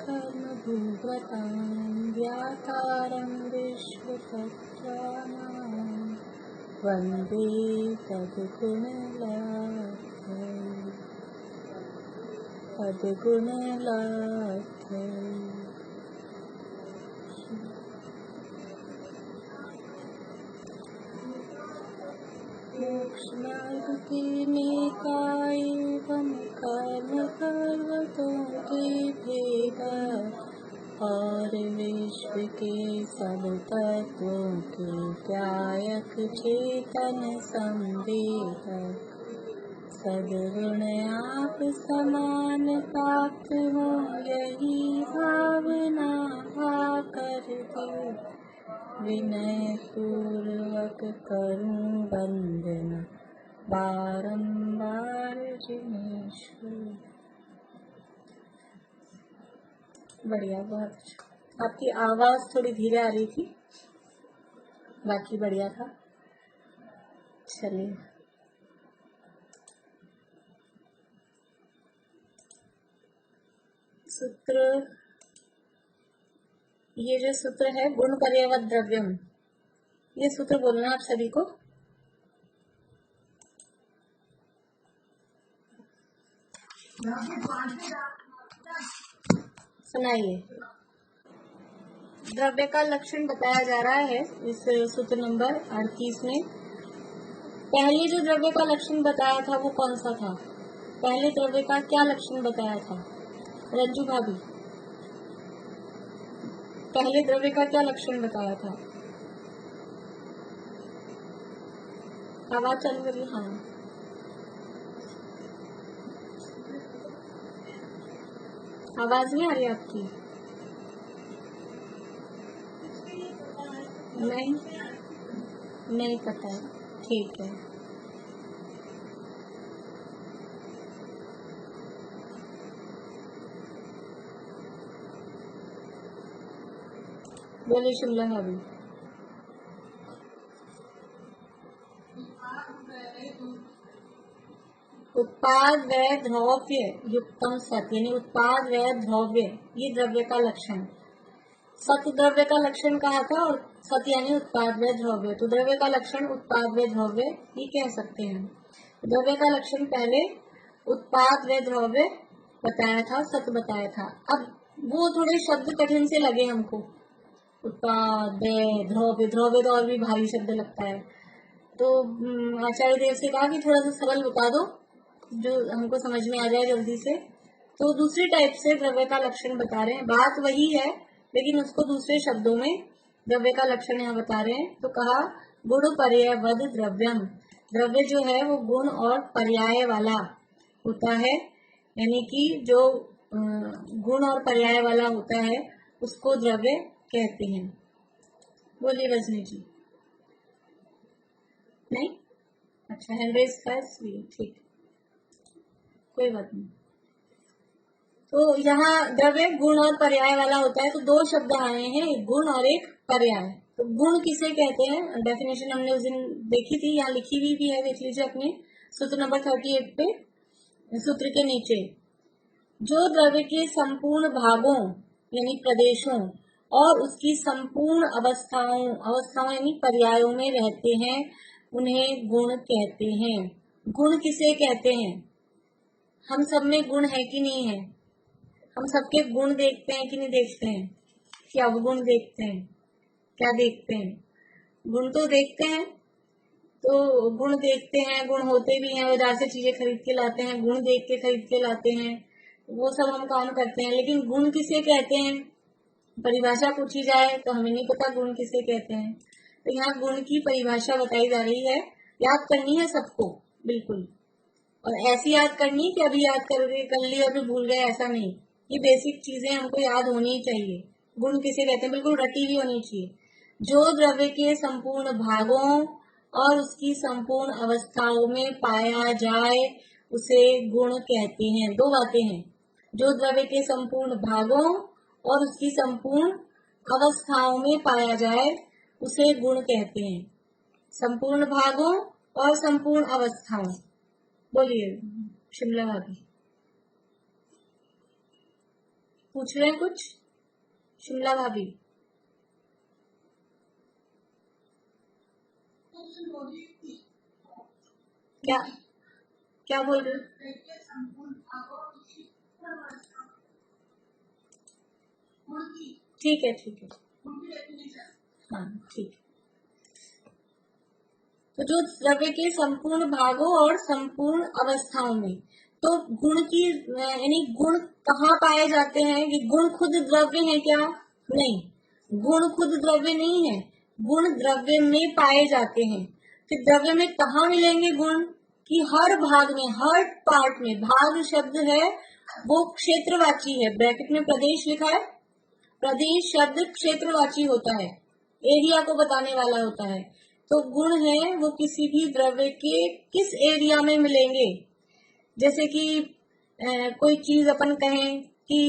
कर्मभूभृतां व्यातारं विश्वतत्त्वानां वन्दे तद्गुणलाभै। मोक्षमार्ग के नेता एवं कर्म पर्वतों के भेदा और विश्व के सब तत्वों के गायक चेतन संवेदक सद्गुण आप समान प्राप्त हो यही भावना आकर के विनय पूर्वक करूं वंदना बारंबार जिनेश्वर। बढ़िया, बहुत अच्छा। आपकी आवाज थोड़ी धीरे आ रही थी, बाकी बढ़िया था। चलिए, सूत्र, ये जो सूत्र है गुण पर्यवत द्रव्यम, ये सूत्र बोलना आप सभी को। सुनाइए। द्रव्य का लक्षण बताया जा रहा है इस सूत्र नंबर 38 में। पहले जो द्रव्य का लक्षण बताया था वो कौन सा था? पहले द्रव्य का क्या लक्षण बताया था रंजू भाभी? पहले द्रव्य का क्या लक्षण बताया था? आवाज चालू करिए। हाँ, आवाज नहीं आ रही आपकी? नहीं पता है, ठीक है। बोलिए शिमला भाभी। उत्पाद व द्रव्य युक्तम सत, यानी उत्पाद व द्रव्य, ये द्रव्य का लक्षण। सत द्रव्य का लक्षण कहा था और सत यानी उत्पाद व द्रव्य, तो द्रव्य का लक्षण उत्पाद व द्रव्य ये कह सकते हैं। द्रव्य का लक्षण पहले उत्पाद व द्रव्य बताया था, सत बताया था। अब वो थोड़े शब्द कठिन से लगे हमको, उत्पाद व द्रव्य, द्रव्य तो और भी भारी शब्द लगता है, तो आचार्य देव से कहा कि थोड़ा सा सरल बता दो जो हमको समझ में आ जाए जल्दी से। तो दूसरी टाइप से द्रव्य का लक्षण बता रहे हैं, बात वही है लेकिन उसको दूसरे शब्दों में द्रव्य का लक्षण यहाँ बता रहे हैं। तो कहा गुण पर्यायवद द्रव्यम, द्रव्य जो है वो गुण और पर्याय वाला होता है, यानी कि जो गुण और पर्याय वाला होता है उसको द्रव्य कहते हैं। बोलिए रजनी जी। नहीं, अच्छा, हैंडरेज था इसलिए, ठीक, कोई बात नहीं। तो यहाँ द्रव्य गुण और पर्याय वाला होता है, तो दो शब्द आए हैं, एक गुण और एक पर्याय। तो गुण किसे कहते हैं? डेफिनेशन हमने उस दिन देखी थी, यहाँ लिखी हुई भी है, देख लीजिए अपने सूत्र नंबर 38 पे, सूत्र के नीचे। जो द्रव्य के संपूर्ण भागों यानी प्रदेशों और उसकी संपूर्ण अवस्थाओं यानी पर्यायों में रहते हैं उन्हें गुण कहते हैं। गुण किसे कहते हैं? हम सब में गुण है कि नहीं है? हम सबके गुण देखते हैं कि नहीं देखते हैं? कि अवगुण देखते हैं? क्या देखते हैं? गुण तो देखते हैं, तो गुण देखते हैं, गुण होते भी हैं, बाजार से चीजें खरीद के लाते हैं, गुण देख के खरीद के लाते हैं, वो सब हम काम करते हैं। लेकिन गुण किसे कहते हैं परिभाषा पूछी जाए तो हमें नहीं पता गुण किसे कहते हैं। तो यहाँ गुण की परिभाषा बताई जा रही है, याद करनी है सबको बिल्कुल, और ऐसी याद करनी कि अभी याद कर ली और फिर भूल गए, ऐसा नहीं। ये बेसिक चीजें हमको याद होनी ही चाहिए। गुण किसे कहते हैं बिल्कुल रटी हुई होनी चाहिए। जो द्रव्य के संपूर्ण भागों और उसकी संपूर्ण अवस्थाओं में पाया जाए उसे गुण कहते हैं। दो बातें हैं, जो द्रव्य के संपूर्ण भागों और उसकी संपूर्ण अवस्थाओं में पाया जाए उसे गुण कहते हैं। संपूर्ण भागों और संपूर्ण अवस्थाओं, बोलिए शिमला भाभी। पूछ रहे हैं कुछ शिमला भाभी? क्या क्या बोल रहे हो? ठीक है ठीक है, हाँ ठीक है। तो जो द्रव्य के संपूर्ण भागों और संपूर्ण अवस्थाओं में, तो गुण की यानी गुण कहाँ पाए जाते हैं? कि गुण खुद द्रव्य है क्या? नहीं, गुण खुद द्रव्य नहीं है, गुण द्रव्य में पाए जाते हैं। फिर द्रव्य में कहाँ मिलेंगे गुण? कि हर भाग में, हर पार्ट में। भाग शब्द है वो क्षेत्रवाची है, ब्रैकेट में प्रदेश लिखा है। प्रदेश शब्द क्षेत्रवाची होता है, एरिया को बताने वाला होता है। तो गुण है वो किसी भी द्रव्य के किस एरिया में मिलेंगे। जैसे कि कोई चीज अपन कहें कि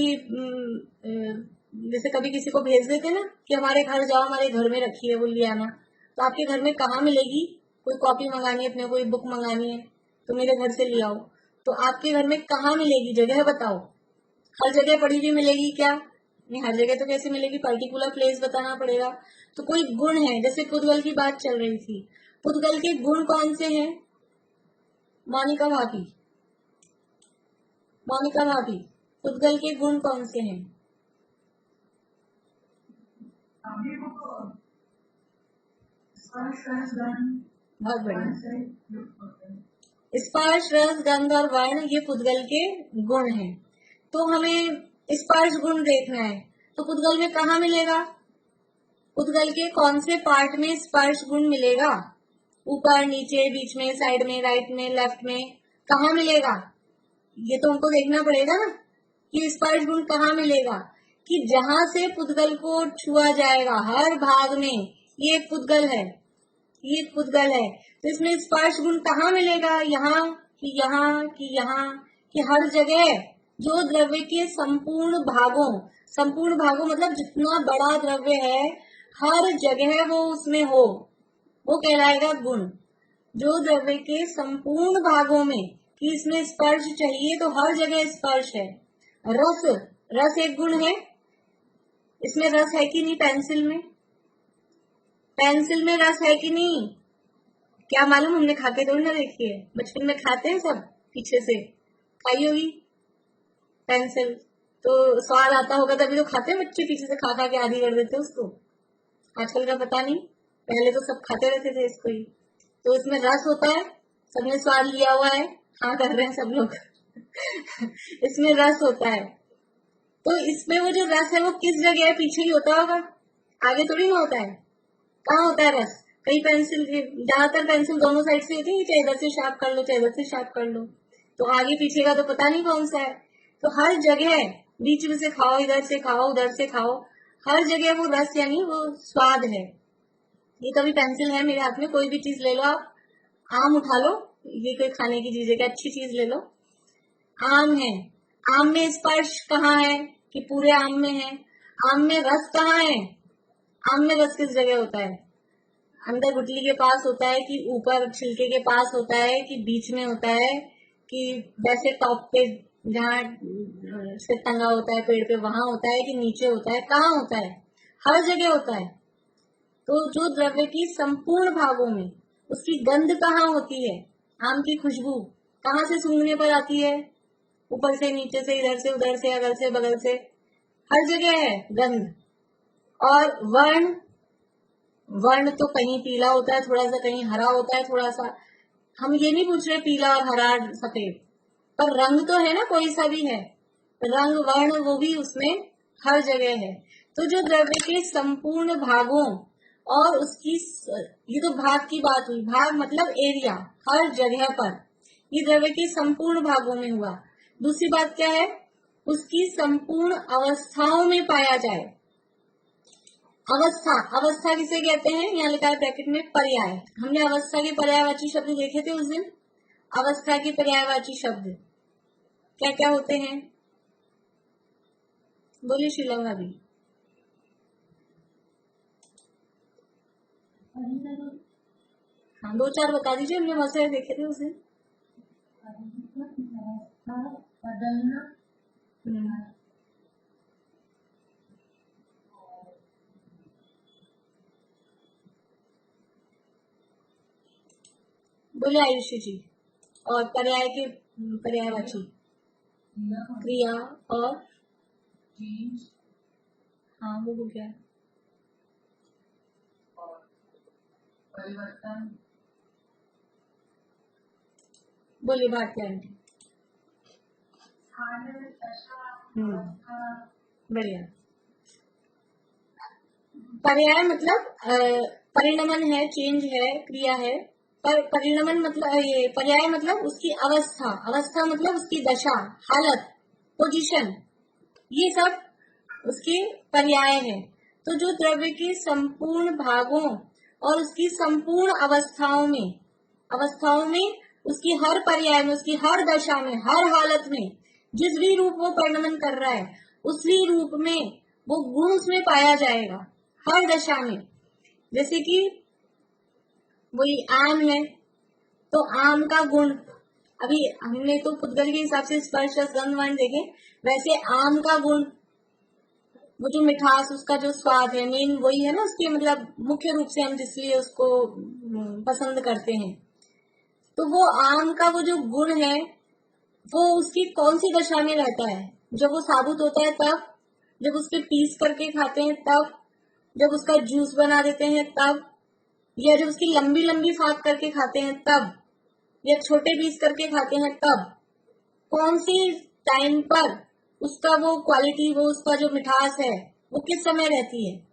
जैसे कभी किसी को भेज देते ना कि हमारे घर जाओ, हमारे घर में रखी है, वो ले आना। तो आपके घर में कहाँ मिलेगी? कोई कॉपी मंगानी है, अपने कोई बुक मंगानी है, तो मेरे घर से ले आओ। तो आपके घर में कहाँ मिलेगी? जगह बताओ। हर जगह पड़ी हुई मिलेगी क्या? नहीं, हर जगह तो कैसे मिलेगी, पर्टिकुलर प्लेस बताना पड़ेगा। तो कोई गुण है, जैसे पुद्गल की बात चल रही थी, पुद्गल के गुण कौन से हैं? मोनिका भाभी, मोनिका भाभी, पुद्गल के गुण कौन से हैं? बहुत बढ़िया। स्पर्श, रस, गंध और वर्ण, ये पुद्गल के गुण हैं। तो हमें स्पर्श गुण देखना है, तो पुद्गल में कहाँ मिलेगा? पुद्गल के कौन से पार्ट में स्पर्श गुण मिलेगा? ऊपर, नीचे, बीच में, साइड में, राइट में, लेफ्ट में, कहाँ मिलेगा? ये तो हमको देखना पड़ेगा ना कि स्पर्श गुण कहाँ मिलेगा। कि जहां से पुद्गल को छुआ जाएगा, हर भाग में, ये एक पुद्गल है, ये एक पुद्गल है, तो इसमें स्पर्श गुण कहाँ मिलेगा? यहाँ कि यहाँ कि यहाँ कि हर जगह। जो द्रव्य के संपूर्ण भागों मतलब जितना बड़ा द्रव्य है, हर जगह वो उसमें हो, वो कहलाएगा गुण। जो द्रव्य के संपूर्ण भागों में कि इसमें स्पर्श चाहिए, तो हर जगह स्पर्श है। रस, रस एक गुण है। इसमें रस है कि नहीं? पेंसिल में, पेंसिल में रस है कि नहीं? क्या मालूम, हमने खा के थोड़ी ना देखी है। बचपन में खाते हैं सब, पीछे से खाई होगी पेंसिल, तो स्वाद आता होगा, तभी तो खाते हैं बच्चे, पीछे से खा खा के आधी कर देते हैं उसको। आजकल का पता नहीं, पहले तो सब खाते रहते थे इसको ही। तो इसमें रस होता है, सबने स्वाद लिया हुआ है, हाँ कर रहे हैं सब लोग इसमें रस होता है। तो इसमें वो जो रस है वो किस जगह है? पीछे ही होता होगा, आगे थोड़ी ना होता है। कहाँ होता है रस? कई पेंसिल, ज्यादातर पेंसिल दोनों साइड से होती है, चाहे इधर से शार्प कर लो, चाहे इधर से शार्प कर लो। तो आगे पीछे का तो पता नहीं कौन सा है। तो हर जगह, बीच में से खाओ, इधर से खाओ, उधर से खाओ, हर जगह वो रस यानी वो स्वाद है। ये कभी पेंसिल है मेरे हाथ में, कोई भी चीज ले लो आप, आम उठा लो, ये कोई खाने की चीज है क्या? अच्छी चीज ले लो, आम है, आम में स्पर्श कहाँ है? कि पूरे आम में है। आम में रस कहाँ है? आम में रस किस जगह होता है? अंदर गुठली के पास होता है, कि ऊपर छिलके के पास होता है, कि बीच में होता है, कि वैसे टॉप पे जहाँ से टंगा होता है पेड़ पे वहां होता है, कि नीचे होता है? कहाँ होता है? हर जगह होता है। तो जो द्रव्य की संपूर्ण भागों में, उसकी गंध कहाँ होती है? आम की खुशबू कहाँ से सूंघने पर आती है? ऊपर से, नीचे से, इधर से, उधर से, अगल से, बगल से, हर जगह है गंध। और वर्ण, वर्ण तो कहीं पीला होता है थोड़ा सा, कहीं हरा होता है थोड़ा सा। हम ये नहीं पूछ रहे पीला और हरा सफेद, पर रंग तो है ना, कोई सा भी है, रंग वर्ण वो भी उसमें हर जगह है। तो जो द्रव्य के संपूर्ण भागों और उसकी, ये तो भाग की बात हुई, भाग मतलब एरिया, हर जगह पर, ये द्रव्य के संपूर्ण भागों में हुआ। दूसरी बात क्या है? उसकी संपूर्ण अवस्थाओं में पाया जाए। अवस्था, अवस्था किसे कहते हैं? यहाँ लिखा है ब्रैकेट में पर्याय। हमने अवस्था के पर्यायवाची शब्द देखे थे उस दिन। अवस्था के पर्यायवाची शब्द क्या क्या होते हैं? बोलिए शीला भाभी। हाँ, दो चार बता दीजिए, हमने बहुत सारे देखे थे उस दिन। बोले आयुषी जी। और पर्याय के पर्यायवाची क्रिया और हाँ वो हो गया। परिवर्तन बोलिए भारती आंटी। बढ़िया। पर्याय मतलब परिणमन है, चेंज है, क्रिया है। पर परिणमन मतलब ये पर्याय मतलब उसकी अवस्था, अवस्था मतलब उसकी दशा, हालत, पोजीशन, ये सब उसके पर्याय है। तो जो द्रव्य के संपूर्ण भागों और उसकी संपूर्ण अवस्थाओं में उसकी हर पर्याय में, उसकी हर दशा में, हर हालत में जिस भी रूप वो परिणमन कर रहा है उसी रूप में वो गुण उसमें पाया जाएगा हर दशा में। जैसे कि वही आम है तो आम का गुण, अभी हमने तो पुद्गल के हिसाब से स्पर्श गंध वर्ण देखे, वैसे आम का गुण वो जो मिठास, उसका जो स्वाद है, मेन वही है ना उसके, मतलब मुख्य रूप से हम जिसलिए उसको पसंद करते हैं। तो वो आम का वो जो गुण है वो उसकी कौन सी दशा में रहता है? जब वो साबुत होता है तब, जब उसके पीस करके खाते हैं तब, जब उसका जूस बना देते हैं तब, या जब उसकी लंबी लंबी फाक करके खाते हैं तब, या छोटे पीस करके खाते हैं तब, कौन सी टाइम पर उसका वो क्वालिटी, वो उसका जो मिठास है वो किस समय रहती है?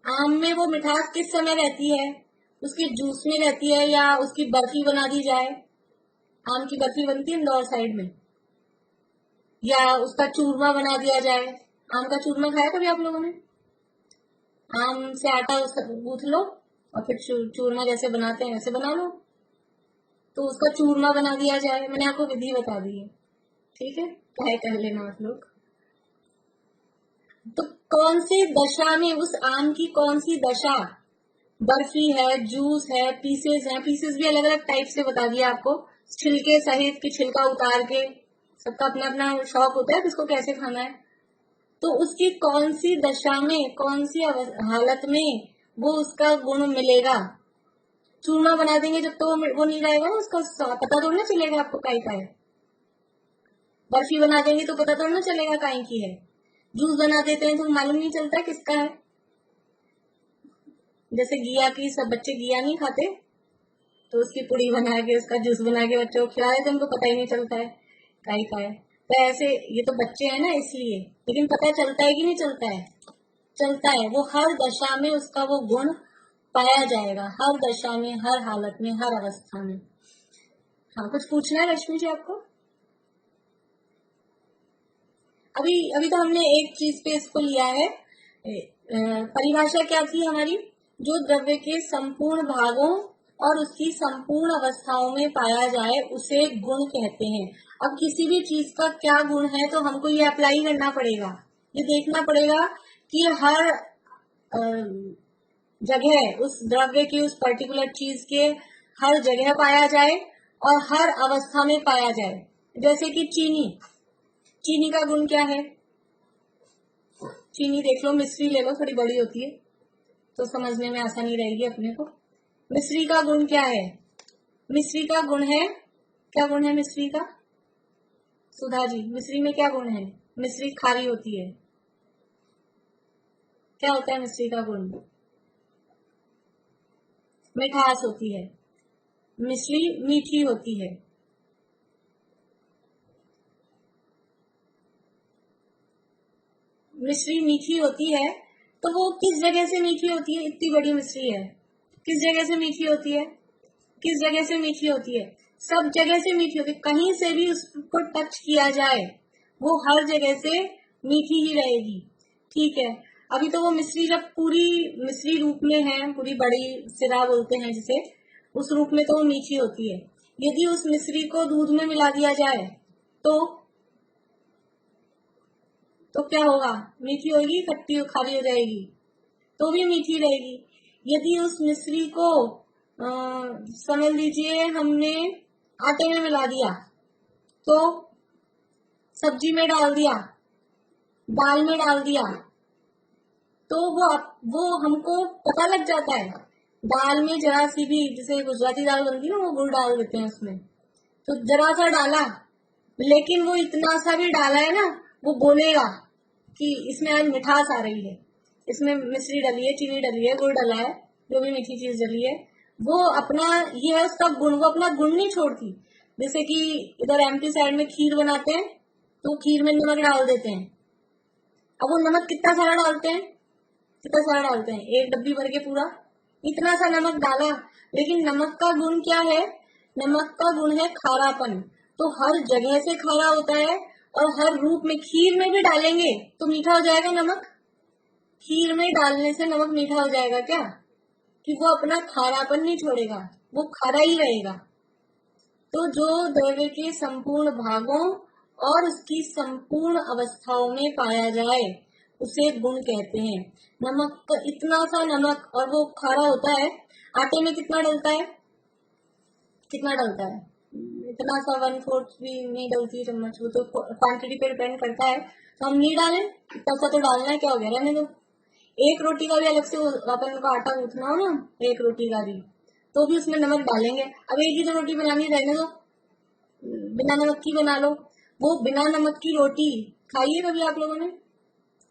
आम में वो मिठास किस समय रहती है? उसके जूस में रहती है या उसकी बर्फी बना दी जाए? आम की बर्फी बनती है इंदौर साइड में, या उसका चूरमा बना दिया जाए। आम का चूरमा खाया कभी आप लोगों ने? आम से आटा गूंथ लो और फिर चूरमा जैसे बनाते हैं वैसे बना लो, तो उसका चूरमा बना दिया जाए। मैंने आपको विधि बता दी है, ठीक है, ट्राई कर लेना आप लोग। तो कौन सी दशा में, उस आम की कौन सी दशा, बर्फी है, जूस है, पीसेस है, पीसेस भी अलग अलग टाइप से बता दिया आपको, छिलके सहित कि छिलका उतार के, सबका अपना अपना शौक होता है किसको कैसे खाना है। तो उसकी कौन सी दशा में, कौन सी हालत में वो उसका गुण मिलेगा? चूरमा बना देंगे जब तो वो नहीं रहेगा ना, उसका पता थोड़ा ना चलेगा आपको काई का है। बर्फी बना देंगे तो पता थोड़ा ना चलेगा काई की है। जूस बना देते हैं तो मालूम नहीं चलता किसका है। जैसे घिया की, सब बच्चे घिया नहीं खाते तो उसकी पुड़ी बना के, उसका जूस बना के बच्चों को खिला देते, उनको पता ही नहीं चलता है काई का है। तो ऐसे ये तो बच्चे हैं ना इसलिए, लेकिन पता चलता है कि नहीं चलता है? चलता है। वो हर दशा में उसका वो गुण पाया जाएगा, हर दशा में, हर हालत में, हर अवस्था में। हाँ, कुछ पूछना है रश्मि जी आपको? अभी अभी तो हमने एक चीज पे इसको लिया है। परिभाषा क्या थी हमारी? जो द्रव्य के संपूर्ण भागों और उसकी संपूर्ण अवस्थाओं में पाया जाए उसे गुण कहते हैं। अब किसी भी चीज का क्या गुण है तो हमको ये अप्लाई करना पड़ेगा, ये देखना पड़ेगा कि हर जगह उस द्रव्य की, उस पर्टिकुलर चीज के हर जगह पाया जाए और हर अवस्था में पाया जाए। जैसे कि चीनी, चीनी का गुण क्या है? चीनी देख लो, मिश्री ले लो, थोड़ी बड़ी होती है तो समझने में आसानी रहेगी अपने को। मिश्री का गुण क्या है? मिश्री का गुण है, क्या गुण है मिश्री का? सुधा जी, मिश्री में क्या गुण है? मिश्री खारी होती है, क्या होता है मिश्री का गुण? मिठास होती है। मिश्री मीठी होती है। मिश्री मीठी होती है तो वो किस जगह से मीठी होती है? इतनी बड़ी मिश्री है, किस जगह से मीठी होती है? किस जगह से मीठी होती है? सब जगह से मीठी होती है। कहीं से भी उसको टच किया जाए वो हर जगह से मीठी ही रहेगी, ठीक है। अभी तो वो मिश्री जब पूरी मिश्री रूप में है, पूरी बड़ी सिरा बोलते हैं जिसे, उस रूप में तो वो मीठी होती है। यदि उस मिश्री को दूध में मिला दिया जाए तो क्या होगा? मीठी होगी, खट्टी खारी हो जाएगी? तो भी मीठी रहेगी। यदि उस मिश्री को समझ लीजिए हमने आटे में मिला दिया, तो सब्जी में डाल दिया, दाल में डाल दिया, तो वो हमको पता लग जाता है दाल में जरा सी भी, जैसे गुजराती दाल बनती है ना, वो गुड़ डाल देते हैं उसमें, तो जरा सा डाला, लेकिन वो इतना सा भी डाला है ना, वो बोलेगा कि इसमें आज मिठास आ रही है, इसमें मिश्री डली है, चीनी डली है, गुड़ डला है, जो भी मीठी चीज डली है, वो अपना, ये है उसका गुण, वो अपना गुण नहीं छोड़ती। जैसे कि इधर एमपी साइड में खीर बनाते हैं, तो खीर में नमक डाल देते हैं। अब वो नमक कितना सारा डालते हैं, कितना सारा डालते हैं, एक डब्बी भर के पूरा, इतना सा नमक डाला, लेकिन नमक का गुण क्या है, नमक का गुण है खारापन, तो हर जगह से खारा होता है, और हर रूप में, खीर में भी डालेंगे तो मीठा हो जाएगा नमक, खीर में डालने से नमक मीठा हो जाएगा क्या, कि वो अपना खारापन नहीं छोड़ेगा, वो खारा ही रहेगा। तो जो द्रव्य के संपूर्ण भागों और उसकी संपूर्ण अवस्थाओं में पाया जाए उसे गुण कहते हैं। नमक का इतना सा नमक, और वो खारा होता है, आटे में कितना डलता है, कितना डलता है, इतना सा 1/4 भी नहीं डलती चम्मच, वो तो क्वांटिटी पे डिपेंड करता है, तो हम नहीं डालें, इतना सा तो डालना है, क्या हो गया, रहने दो। एक रोटी का भी अलग से अपन को आटा गूंथना हो ना, एक रोटी का भी, तो भी उसमें नमक डालेंगे। अब एक ही तो रोटी बनानी, रहने दो, बिना नमक की बना लो। वो बिना नमक की रोटी खाई है कभी आप लोगों ने,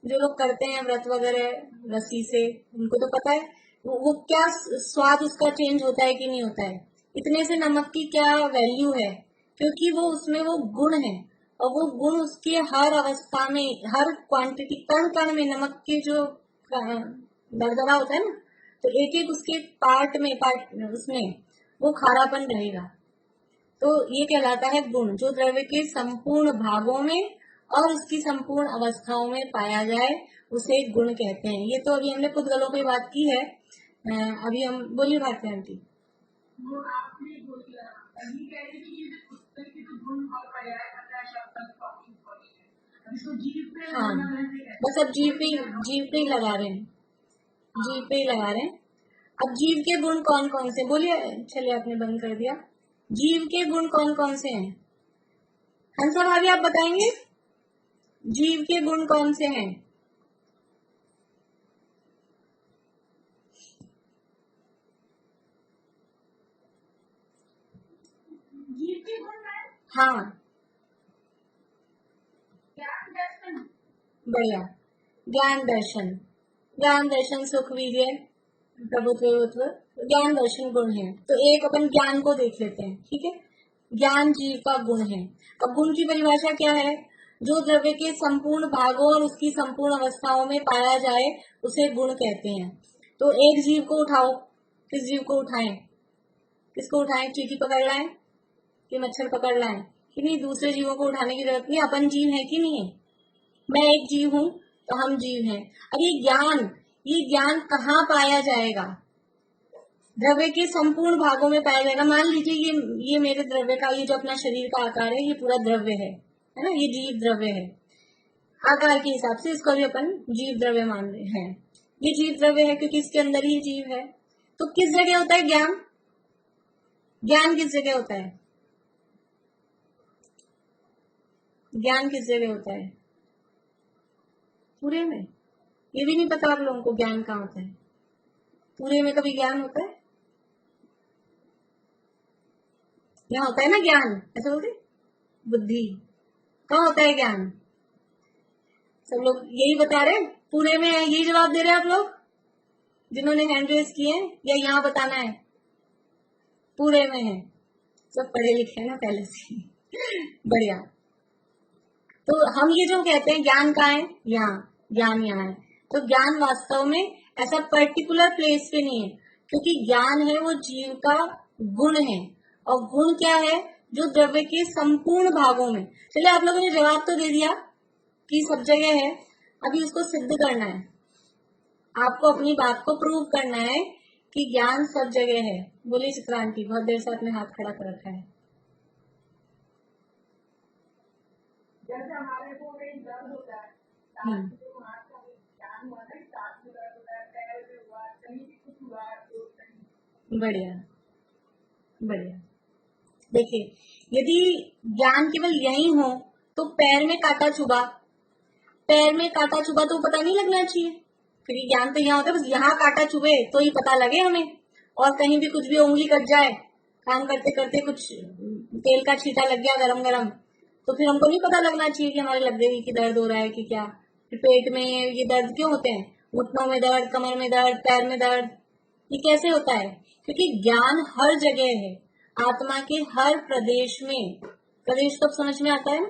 जो लोग करते हैं व्रत वगैरह रस्सी से, उनको तो पता है वो क्या स्वाद उसका चेंज होता है कि नहीं होता है, इतने से नमक की क्या वैल्यू है, क्योंकि वो उसमें वो गुण है, और वो गुण उसके हर अवस्था में, हर क्वांटिटी, कण कण में नमक के जो दरदरा होता है ना, तो एक एक उसके पार्ट उसमें वो खारापन रहेगा। तो ये कहलाता है गुण, जो द्रव्य के संपूर्ण भागों में और उसकी संपूर्ण अवस्थाओं में पाया जाए उसे गुण कहते हैं। ये तो अभी हमने पुद्गलों पे बात की है। अभी हम, बोलिए भारती आंटी। वो आपने बोला, अभी कह रही थी कि पुस्तक के तो गुण और पर्याय पता है, शब्द टॉपिक पॉइंट है, अभी तो जीव पे, हाँ बस अब जीव पे ही लगा रहे हैं, जीव पे ही लगा रहे हैं। अब जीव के गुण कौन कौन से, बोलिए, चलिए आपने बंद कर दिया, जीव के गुण कौन कौन से हैं, हंसा भाभी आप बताएंगे, जीव के गुण कौन से हैं। जीव के गुण है, हाँ, ज्ञान दर्शन, बढ़िया, ज्ञान दर्शन, ज्ञान दर्शन, सुख वीर्य प्रभुत्व विभुत्व, ज्ञान दर्शन गुण है। तो एक अपन ज्ञान को देख लेते हैं, ठीक है, ज्ञान जीव का गुण है। अब गुण की परिभाषा क्या है, जो द्रव्य के संपूर्ण भागों और उसकी संपूर्ण अवस्थाओं में पाया जाए उसे गुण कहते हैं। तो एक जीव को उठाओ, किस जीव को उठाएं, किसको उठाएं, चींटी पकड़ लाएं कि मच्छर पकड़ लाएं, कि नहीं, दूसरे जीवों को उठाने की जरूरत नहीं, अपन जीव है कि नहीं है, मैं एक जीव हूं तो हम जीव हैं। अब ये ज्ञान कहाँ पाया जाएगा, द्रव्य के संपूर्ण भागों में पाया जाएगा। मान लीजिए ये मेरे द्रव्य का, ये जो अपना शरीर का आकार है, ये पूरा द्रव्य है ना, ये जीव द्रव्य है, आकार के हिसाब से इसको भी अपन जीव द्रव्य मान रहे हैं, ये जीव द्रव्य है क्योंकि इसके अंदर ही जीव है। तो किस जगह होता है ज्ञान, ज्ञान किस जगह होता है, ज्ञान किस जगह होता है, पूरे में, ये भी नहीं पता आप लोगों को ज्ञान कहाँ होता है, पूरे में कभी ज्ञान होता है, यहाँ होता है ना ज्ञान, ऐसा बोलते, बुद्धि, कहाँ होता है ज्ञान, सब लोग यही बता रहे हैं, पूरे में है, यही जवाब दे रहे हैं आप लोग जिन्होंने हैंड रेज किए हैं, या यहाँ बताना है, पूरे में है, सब पढ़े लिखे हैं ना पहले से बढ़िया। तो हम ये जो कहते हैं ज्ञान कहाँ है, यहाँ, ज्ञान यहाँ है, तो ज्ञान वास्तव में ऐसा पर्टिकुलर प्लेस पे नहीं है, क्योंकि ज्ञान है वो जीव का गुण है, और गुण क्या है, जो द्रव्य के संपूर्ण भागों में, चलिए आप लोगों ने जवाब तो दे दिया कि सब जगह है, अभी उसको सिद्ध करना है, आपको अपनी बात को प्रूव करना है कि ज्ञान सब जगह है। बोलिए चित्रांटी, बहुत देर से आपने हाथ खड़ा कर रखा है। जैसे हमारे को कहीं दर्द होता है, बढ़िया, बढ़िया। देखिए, यदि ज्ञान केवल यही हो तो पैर में कांटा चुभा, पैर में कांटा चुभा तो पता नहीं लगना चाहिए, क्योंकि ज्ञान तो यहाँ होता है, बस यहाँ कांटा चुभे तो ही पता लगे हमें, और कहीं भी कुछ भी उंगली कट जाए, काम करते करते कुछ तेल का छींटा लग गया गरम गरम, तो फिर हमको नहीं पता लगना चाहिए कि हमारे लग गई, कि दर्द हो रहा है कि क्या। फिर पेट में ये दर्द क्यों होते हैं, घुटनों में दर्द, कमर में दर्द, पैर में दर्द, ये कैसे होता है? क्योंकि ज्ञान हर जगह है, आत्मा के हर प्रदेश में। प्रदेश कब समझ में आता है?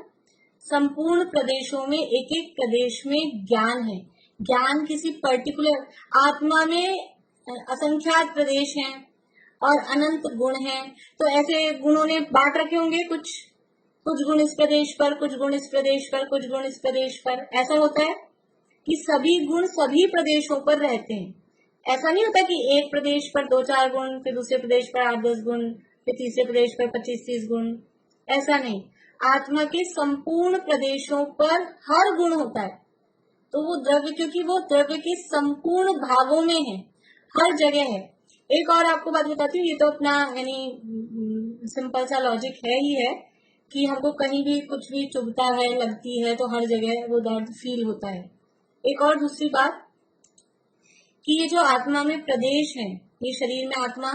संपूर्ण प्रदेशों में, एक एक प्रदेश में ज्ञान है। ज्ञान किसी पर्टिकुलर, आत्मा में असंख्यात प्रदेश हैं और अनंत गुण हैं, तो ऐसे गुणों ने बांट रखे होंगे, कुछ कुछ गुण इस प्रदेश पर, कुछ गुण इस प्रदेश पर, कुछ गुण इस प्रदेश पर। ऐसा होता है कि सभी गुण सभी प्रदेशों पर रहते हैं। ऐसा नहीं होता कि एक प्रदेश पर 2-4 गुण, फिर दूसरे प्रदेश पर 8-10 गुण, फिर तीसरे प्रदेश पर 25-30 गुण। ऐसा नहीं, आत्मा के संपूर्ण प्रदेशों पर हर गुण होता है। तो वो द्रव्य, क्योंकि वो द्रव्य के संपूर्ण भागों में है, हर जगह है। एक और आपको बात बताती हूँ, ये तो अपना यानी सिंपल सा लॉजिक है ही है, कि हमको कहीं भी कुछ भी चुभता है, लगती है, तो हर जगह वो दर्द फील होता है। एक और दूसरी बात, कि ये जो आत्मा में प्रदेश है, ये शरीर में आत्मा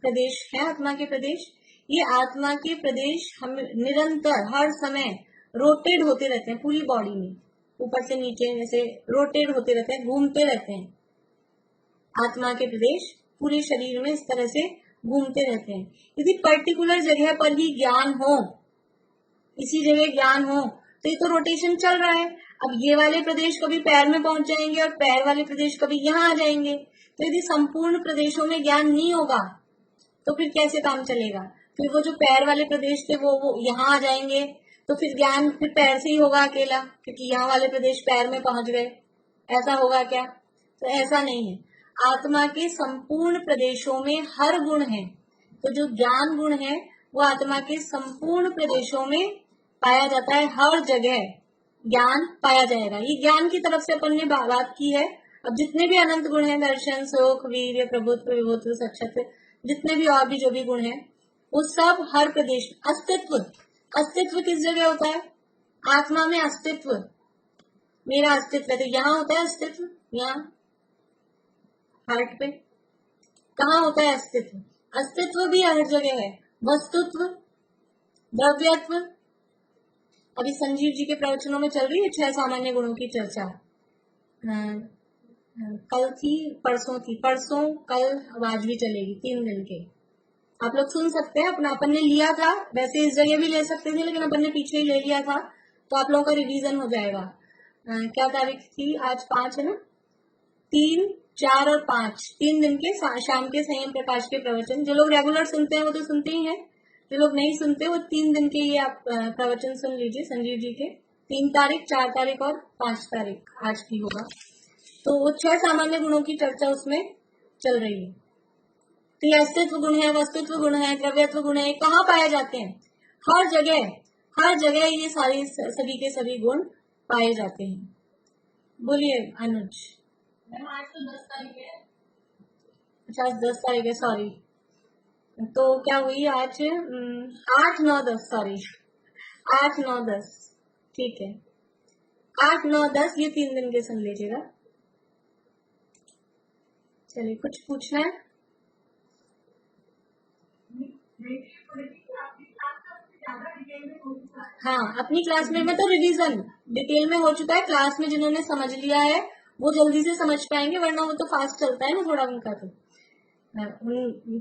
प्रदेश है, आत्मा के प्रदेश, ये आत्मा के प्रदेश हम निरंतर हर समय रोटेट होते रहते हैं पूरी बॉडी में, ऊपर से नीचे जैसे रोटेट होते रहते हैं, घूमते रहते हैं। आत्मा के प्रदेश पूरे शरीर में इस तरह से घूमते रहते हैं। यदि पर्टिकुलर जगह पर ही ज्ञान हो, इसी जगह ज्ञान हो, तो ये तो रोटेशन चल रहा है। अब ये वाले प्रदेश कभी पैर में पहुंच जाएंगे और पैर वाले प्रदेश कभी यहाँ आ जाएंगे। तो यदि संपूर्ण प्रदेशों में ज्ञान नहीं होगा तो फिर कैसे काम चलेगा? फिर वो जो पैर वाले प्रदेश थे वो यहाँ आ जाएंगे, तो फिर ज्ञान फिर पैर से ही होगा अकेला, क्योंकि यहाँ वाले प्रदेश पैर में पहुंच गए। ऐसा होगा क्या? तो ऐसा नहीं है। आत्मा के संपूर्ण प्रदेशों में हर गुण है, तो जो ज्ञान गुण है वो आत्मा के संपूर्ण प्रदेशों में पाया जाता है, हर जगह ज्ञान पाया जाएगा। ये ज्ञान की तरफ से अपन ने बात की है। अब जितने भी अनंत गुण हैं, दर्शन, सुख, वीर्य, प्रभुत्व, विभुत्व, सक्षत्व, जितने भी और भी जो भी गुण हैं, वो सब हर प्रदेश। अस्तित्व, अस्तित्व किस जगह होता है? आत्मा में अस्तित्व, मेरा अस्तित्व है, तो यहाँ होता है अस्तित्व, यहाँ हार्ट पे। कहाँ होता है अस्तित्व? अस्तित्व भी हर जगह है। वस्तुत्व, द्रव्यत्व। अभी संजीव जी के प्रवचनों में चल रही है 6 सामान्य गुणों की चर्चा। कल थी, परसों थी, परसों, कल, आज भी चलेगी, 3 दिन के। आप लोग सुन सकते हैं, अपना अपन ने लिया था, वैसे इस जगह भी ले सकते थे, लेकिन अपन ने पीछे ही ले लिया था, तो आप लोगों का रिवीजन हो जाएगा। क्या तारीख थी आज? 5 है ना? 3, 4 और 5, 3 दिन के शाम के संयम प्रकाश के प्रवचन। जो लोग रेगुलर सुनते हैं वो तो सुनते ही हैं, जो लोग नहीं सुनते वो 3 दिन के ये आप प्रवचन सुन लीजिए संजीव जी के। 3 तारीख, 4 तारीख और 5 तारीख आज की होगा। तो 6 सामान्य गुणों की चर्चा उसमें चल रही है। तो ये अस्तित्व गुण है, वस्तुत्व गुण है, द्रव्यत्व गुण है, कहाँ पाए जाते हैं? हर जगह, हर जगह ये सारी सभी के सभी गुण पाए जाते हैं। बोलिए अनुज। आज तो 10 तारीख है। अच्छा, आज 10 तारीख है, सॉरी। तो क्या हुई आज? 8, 9, 10, सॉरी, 8, 9, 10, ठीक है। 8, 9, 10 ये 3 दिन के सुन लीजिएगा। चलिए, कुछ पूछना है? हाँ, अपनी क्लास में तो रिवीजन डिटेल में हो चुका है। क्लास में जिन्होंने समझ लिया है वो जल्दी से समझ पाएंगे, वरना वो तो फास्ट चलता है ना थोड़ा उनका,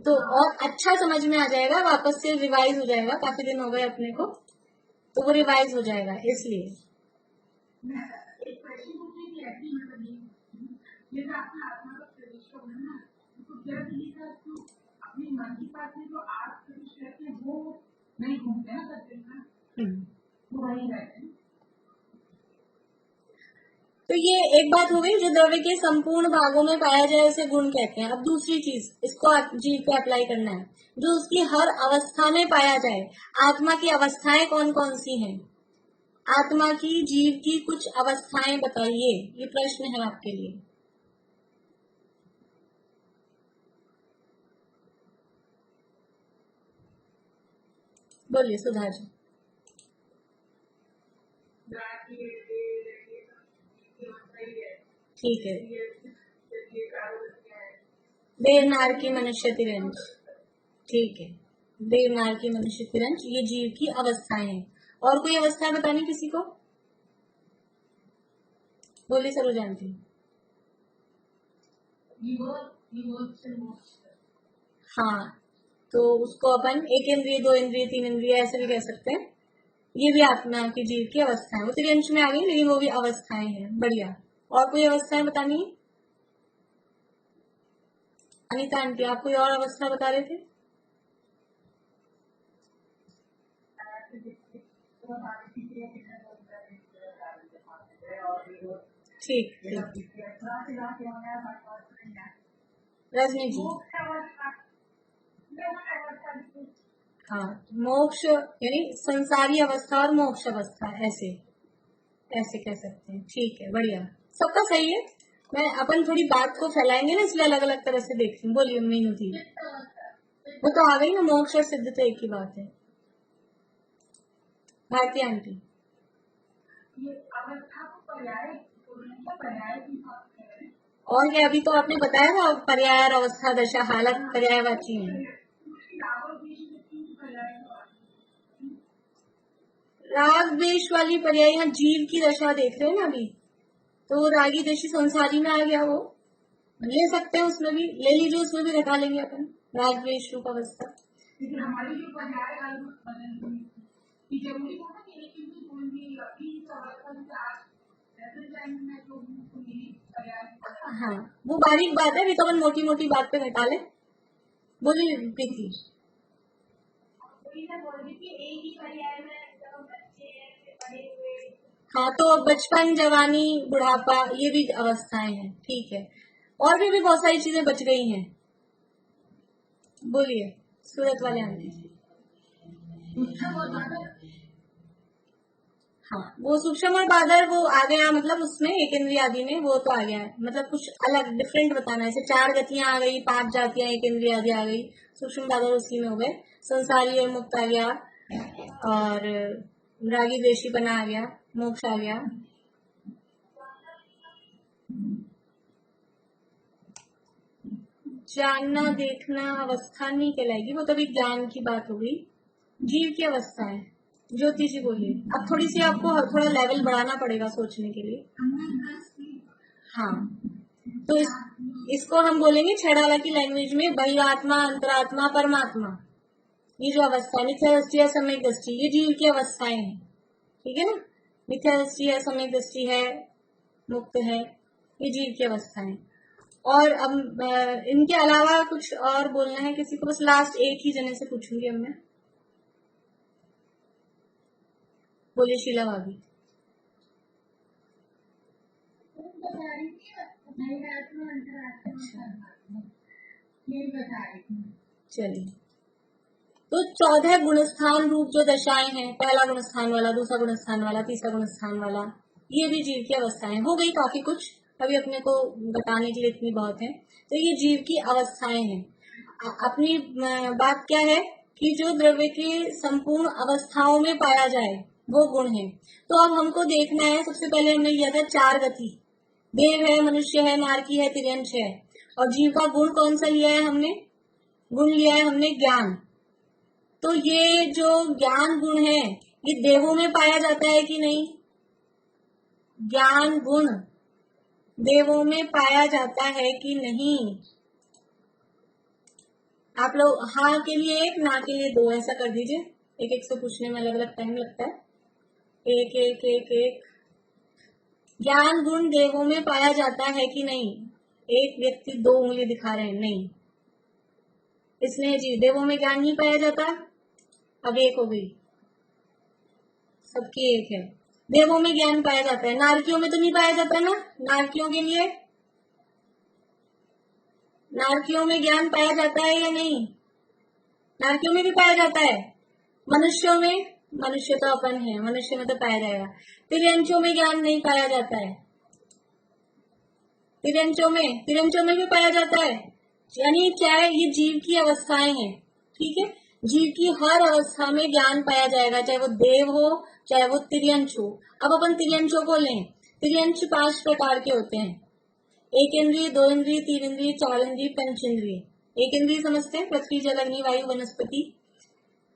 तो और अच्छा समझ में आ जाएगा, वापस से रिवाइज हो जाएगा। काफी दिन हो गए अपने को, तो वो रिवाइज हो जाएगा, इसलिए। तो ये एक बात हो गई, जो द्रव्य के संपूर्ण भागों में पाया जाए उसे गुण कहते हैं। अब दूसरी चीज, इसको जीव पे अप्लाई करना है, जो उसकी हर अवस्था में पाया जाए। आत्मा की अवस्थाएं कौन कौन सी हैं? आत्मा की, जीव की कुछ अवस्थाएं बताइए, ये प्रश्न है आपके लिए। बोलिए सुधा जी। ठीक है, देव नारकी मनुष्य तिरंज, ठीक है। देव नारकी मनुष्य तिरंज ये जीव की अवस्थाएं हैं। और कोई अवस्था बतानी किसी को? बोलिए सरोजान जी। हाँ, तो उसको अपन एक इंद्रिय, दो इंद्रिय, तीन इंद्रिय ऐसे भी कह सकते हैं। ये भी आत्मा की जीव की अवस्थाएं, वो त्रिअंश में आ गई लेकिन वो भी अवस्थाएं हैं। बढ़िया। और कोई अवस्थाएं बतानी है? अनीता आंटी आप कोई और अवस्था बता रहे थे? ठीक ठीक। रजनी जी। हाँ, मोक्ष यानी संसारी अवस्था और मोक्ष अवस्था, ऐसे ऐसे कह सकते हैं। ठीक है, बढ़िया, सबका सही है। मैं अपन थोड़ी बात को फैलाएंगे ना, इसलिए अलग अलग तरह से देख रही हूँ। बोलिए मीनू थी, वो तो आ गई ना, मोक्ष और सिद्ध तो एक ही बात है। भारती आंटी, और क्या अभी तो आपने बताया था, पर्याय और अवस्था दशा हालत पर्यायवाची है। राग द्वेष वाली पर्याय, यहाँ जीव की दशा देख रहे हैं ना अभी, तो वो रागी देशी संसारी में आ गया, वो ले सकते हैं, उसमें भी ले लीजिए, उसमें भी घटा लेंगे अपन राग द्वेष रूप अवस्था। हाँ, वो बारीक बात है, अभी तो अपन मोटी मोटी बात पे घटा ले। बोलिए प्रीति। हाँ, तो बचपन, जवानी, बुढ़ापा ये भी अवस्थाएं हैं, ठीक है। और भी बहुत सारी चीजें बच गई हैं। बोलिए सूरत वाले आंटी। हाँ, वो सूक्ष्म और बादर वो आ गया, मतलब उसमें एक इंद्रिय आदि में वो तो आ गया है, मतलब कुछ अलग डिफरेंट बताना है। जैसे 4 गतियां आ गई, 5 जातियां एक इंद्रिय आदि आ गई, सूक्ष्म बादर उसी में हो गए। संसारी और मुक्त आ गया, और रागी द्वेषी बना आ गया, मोक्ष आ गया। जानना देखना अवस्था नहीं कहलाएगी, वो तभी ज्ञान की बात हो गई। जीव की अवस्था है। ज्योति जी बोलिए। अब थोड़ी सी आपको थोड़ा लेवल बढ़ाना पड़ेगा सोचने के लिए। हाँ, तो इसको हम बोलेंगे छेड़ाला की लैंग्वेज में बहिरात्मा, अंतरात्मा, परमात्मा। ये जो अवस्था है, मिथ्या दृष्टि है, सम्यक दृष्टि, ये जीव की अवस्थाएं हैं, ठीक है ना। मिथ्या दृष्टि है, सम्यक दृष्टि है, मुक्त है, ये जीव की अवस्था है। और अब इनके अलावा कुछ और बोलना है किसी को? बस लास्ट एक ही जने से पूछूंगी अब मैं। बोलिए शीला भाभी। चलिए, तो 14 गुणस्थान रूप जो दशाएं हैं, पहला गुणस्थान वाला, दूसरा गुणस्थान वाला, तीसरा गुणस्थान वाला, ये भी जीव की अवस्थाएं हो गई काफी कुछ, अभी अपने को बताने के लिए इतनी बहुत है। तो ये जीव की अवस्थाएं हैं। अपनी बात क्या है कि जो द्रव्य के संपूर्ण अवस्थाओं में पाया जाए वो गुण है। तो अब हमको देखना है, सबसे पहले हमने लिया था 4 गति, देव है, मनुष्य है, नारकी है, तिर्यंश है। और जीव का गुण कौन सा लिया है हमने? गुण लिया है हमने ज्ञान। तो ये जो ज्ञान गुण है, ये देवों में पाया जाता है कि नहीं? ज्ञान गुण देवों में पाया जाता है कि नहीं? आप लोग हाँ के लिए 1, ना के लिए 2 ऐसा कर दीजिए। एक एक से पूछने में अलग अलग टाइम लगता है। एक एक एक एक। ज्ञान गुण देवों में पाया जाता है कि नहीं? एक व्यक्ति 2 उंगली दिखा रहे हैं, नहीं। इसलिए जी देवों में ज्ञान नहीं पाया जाता। अब 1 हो गई, सबकी 1 है। देवों में ज्ञान पाया जाता है, नारकियों में तो नहीं पाया जाता ना। नारकियों के लिए, नारकियों में ज्ञान पाया जाता है या नहीं? नारकियों में भी पाया जाता है। मनुष्यों में, मनुष्य तो अपन है, मनुष्य में तो पाया जाएगा। तिर्यंचों में ज्ञान नहीं पाया जाता है। तिर्यंचों में भी पाया जाता है। यानी क्या है, ये जीव की अवस्थाएं हैं, ठीक है। जीव की हर अवस्था में ज्ञान पाया जाएगा, चाहे वो देव हो, चाहे वो तिर्यंच हो। अब अपन तिर्यंचों को लें, तिर्यंच 5 प्रकार के होते हैं। एक इंद्रिय, दो इंद्रिय, तीन इंद्रिय, चार इंद्रिय, पंच इंद्रिय। एक इंद्रिय समझते हैं पृथ्वी, जल, अग्नि, वायु, वनस्पति।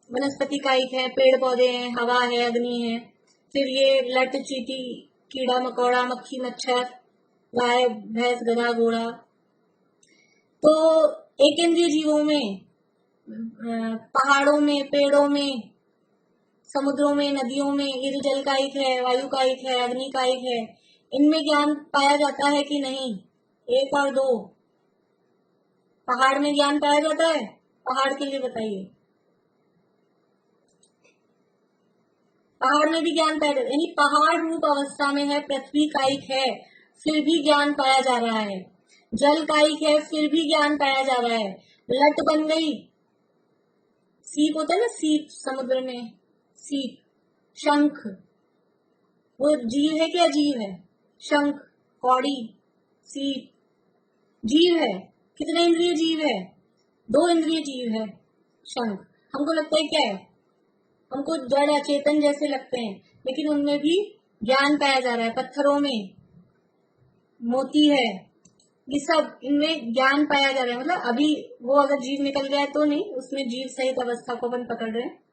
वनस्पति कायिक है, पेड़ पौधे हैं, हवा है, अग्नि है। फिर ये लट, चींटी, कीड़ा मकोड़ा, मक्खी, मच्छर, गाय, भैंस, गधा, घोड़ा। तो एक इंद्रिय जीवों में पहाड़ों में, पेड़ों में, समुद्रों में, नदियों में, ये जो जल कायिक है, वायु कायिक है, अग्नि कायिक है, इनमें ज्ञान पाया जाता है कि नहीं? एक और दो। पहाड़ में ज्ञान पाया जाता है? पहाड़ के लिए बताइए। पहाड़ में भी ज्ञान पाया जाता है, यानी पहाड़ रूप अवस्था में है, पृथ्वी कायिक है, फिर भी ज्ञान पाया जा रहा है। जल कायिक है, फिर भी ज्ञान पाया जा रहा है। लट बन गई, सीप होता है ना, सीप समुद्र में, सीप, शंख, वो जीव है कि अजीव है? शंख, कौड़ी, सीप, जीव है। कितने इंद्रिय जीव है? दो इंद्रिय जीव है शंख। हमको लगता है क्या है? हमको जड़ अचेतन जैसे लगते हैं, लेकिन उनमें भी ज्ञान पाया जा रहा है। पत्थरों में मोती है, ये सब इनमें ज्ञान पाया जा रहा है। मतलब अभी वो अगर जीव निकल गया तो नहीं, उसमें जीव सहित अवस्था को अपन पकड़ रहे हैं।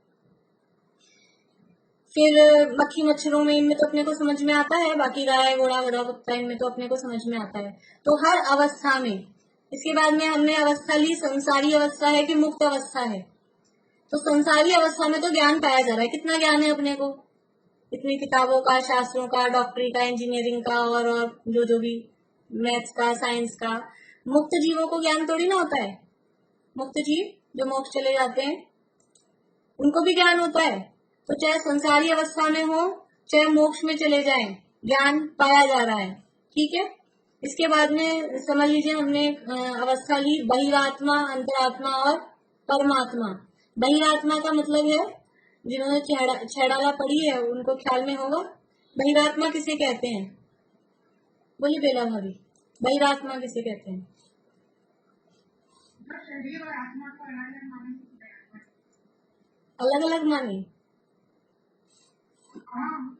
फिर मक्खी मच्छरों में, इनमें तो अपने को समझ में आता है, बाकी गाय घोड़ा गधा कुत्ता, इनमें तो अपने को समझ में आता है। तो हर अवस्था में, इसके बाद में हमने अवस्था ली, संसारी अवस्था है कि मुक्त अवस्था है? तो संसारी अवस्था में तो ज्ञान पाया जा रहा है। कितना ज्ञान है अपने को? इतनी किताबों का, शास्त्रों का, डॉक्टरी का, इंजीनियरिंग का, और जो भी मैथ्स का, साइंस का। मुक्त जीवों को ज्ञान थोड़ी ना होता है। मुक्त जीव जो मोक्ष चले जाते हैं, उनको भी ज्ञान होता है। तो चाहे संसारी अवस्था में हो, चाहे मोक्ष में चले जाएं, ज्ञान पाया जा रहा है। ठीक है। इसके बाद में समझ लीजिए, हमने अवस्था ली बहिरात्मा, अंतरात्मा और परमात्मा। बहिरात्मा का मतलब है, जिन्होंने छेड़ाला पढ़ी है उनको ख्याल में होगा। बहिरात्मा किसे कहते हैं? बोलिए बेला भाभी, बहिरात्मा किसे कहते हैं? शरीर और आत्मा को अलग अलग माने।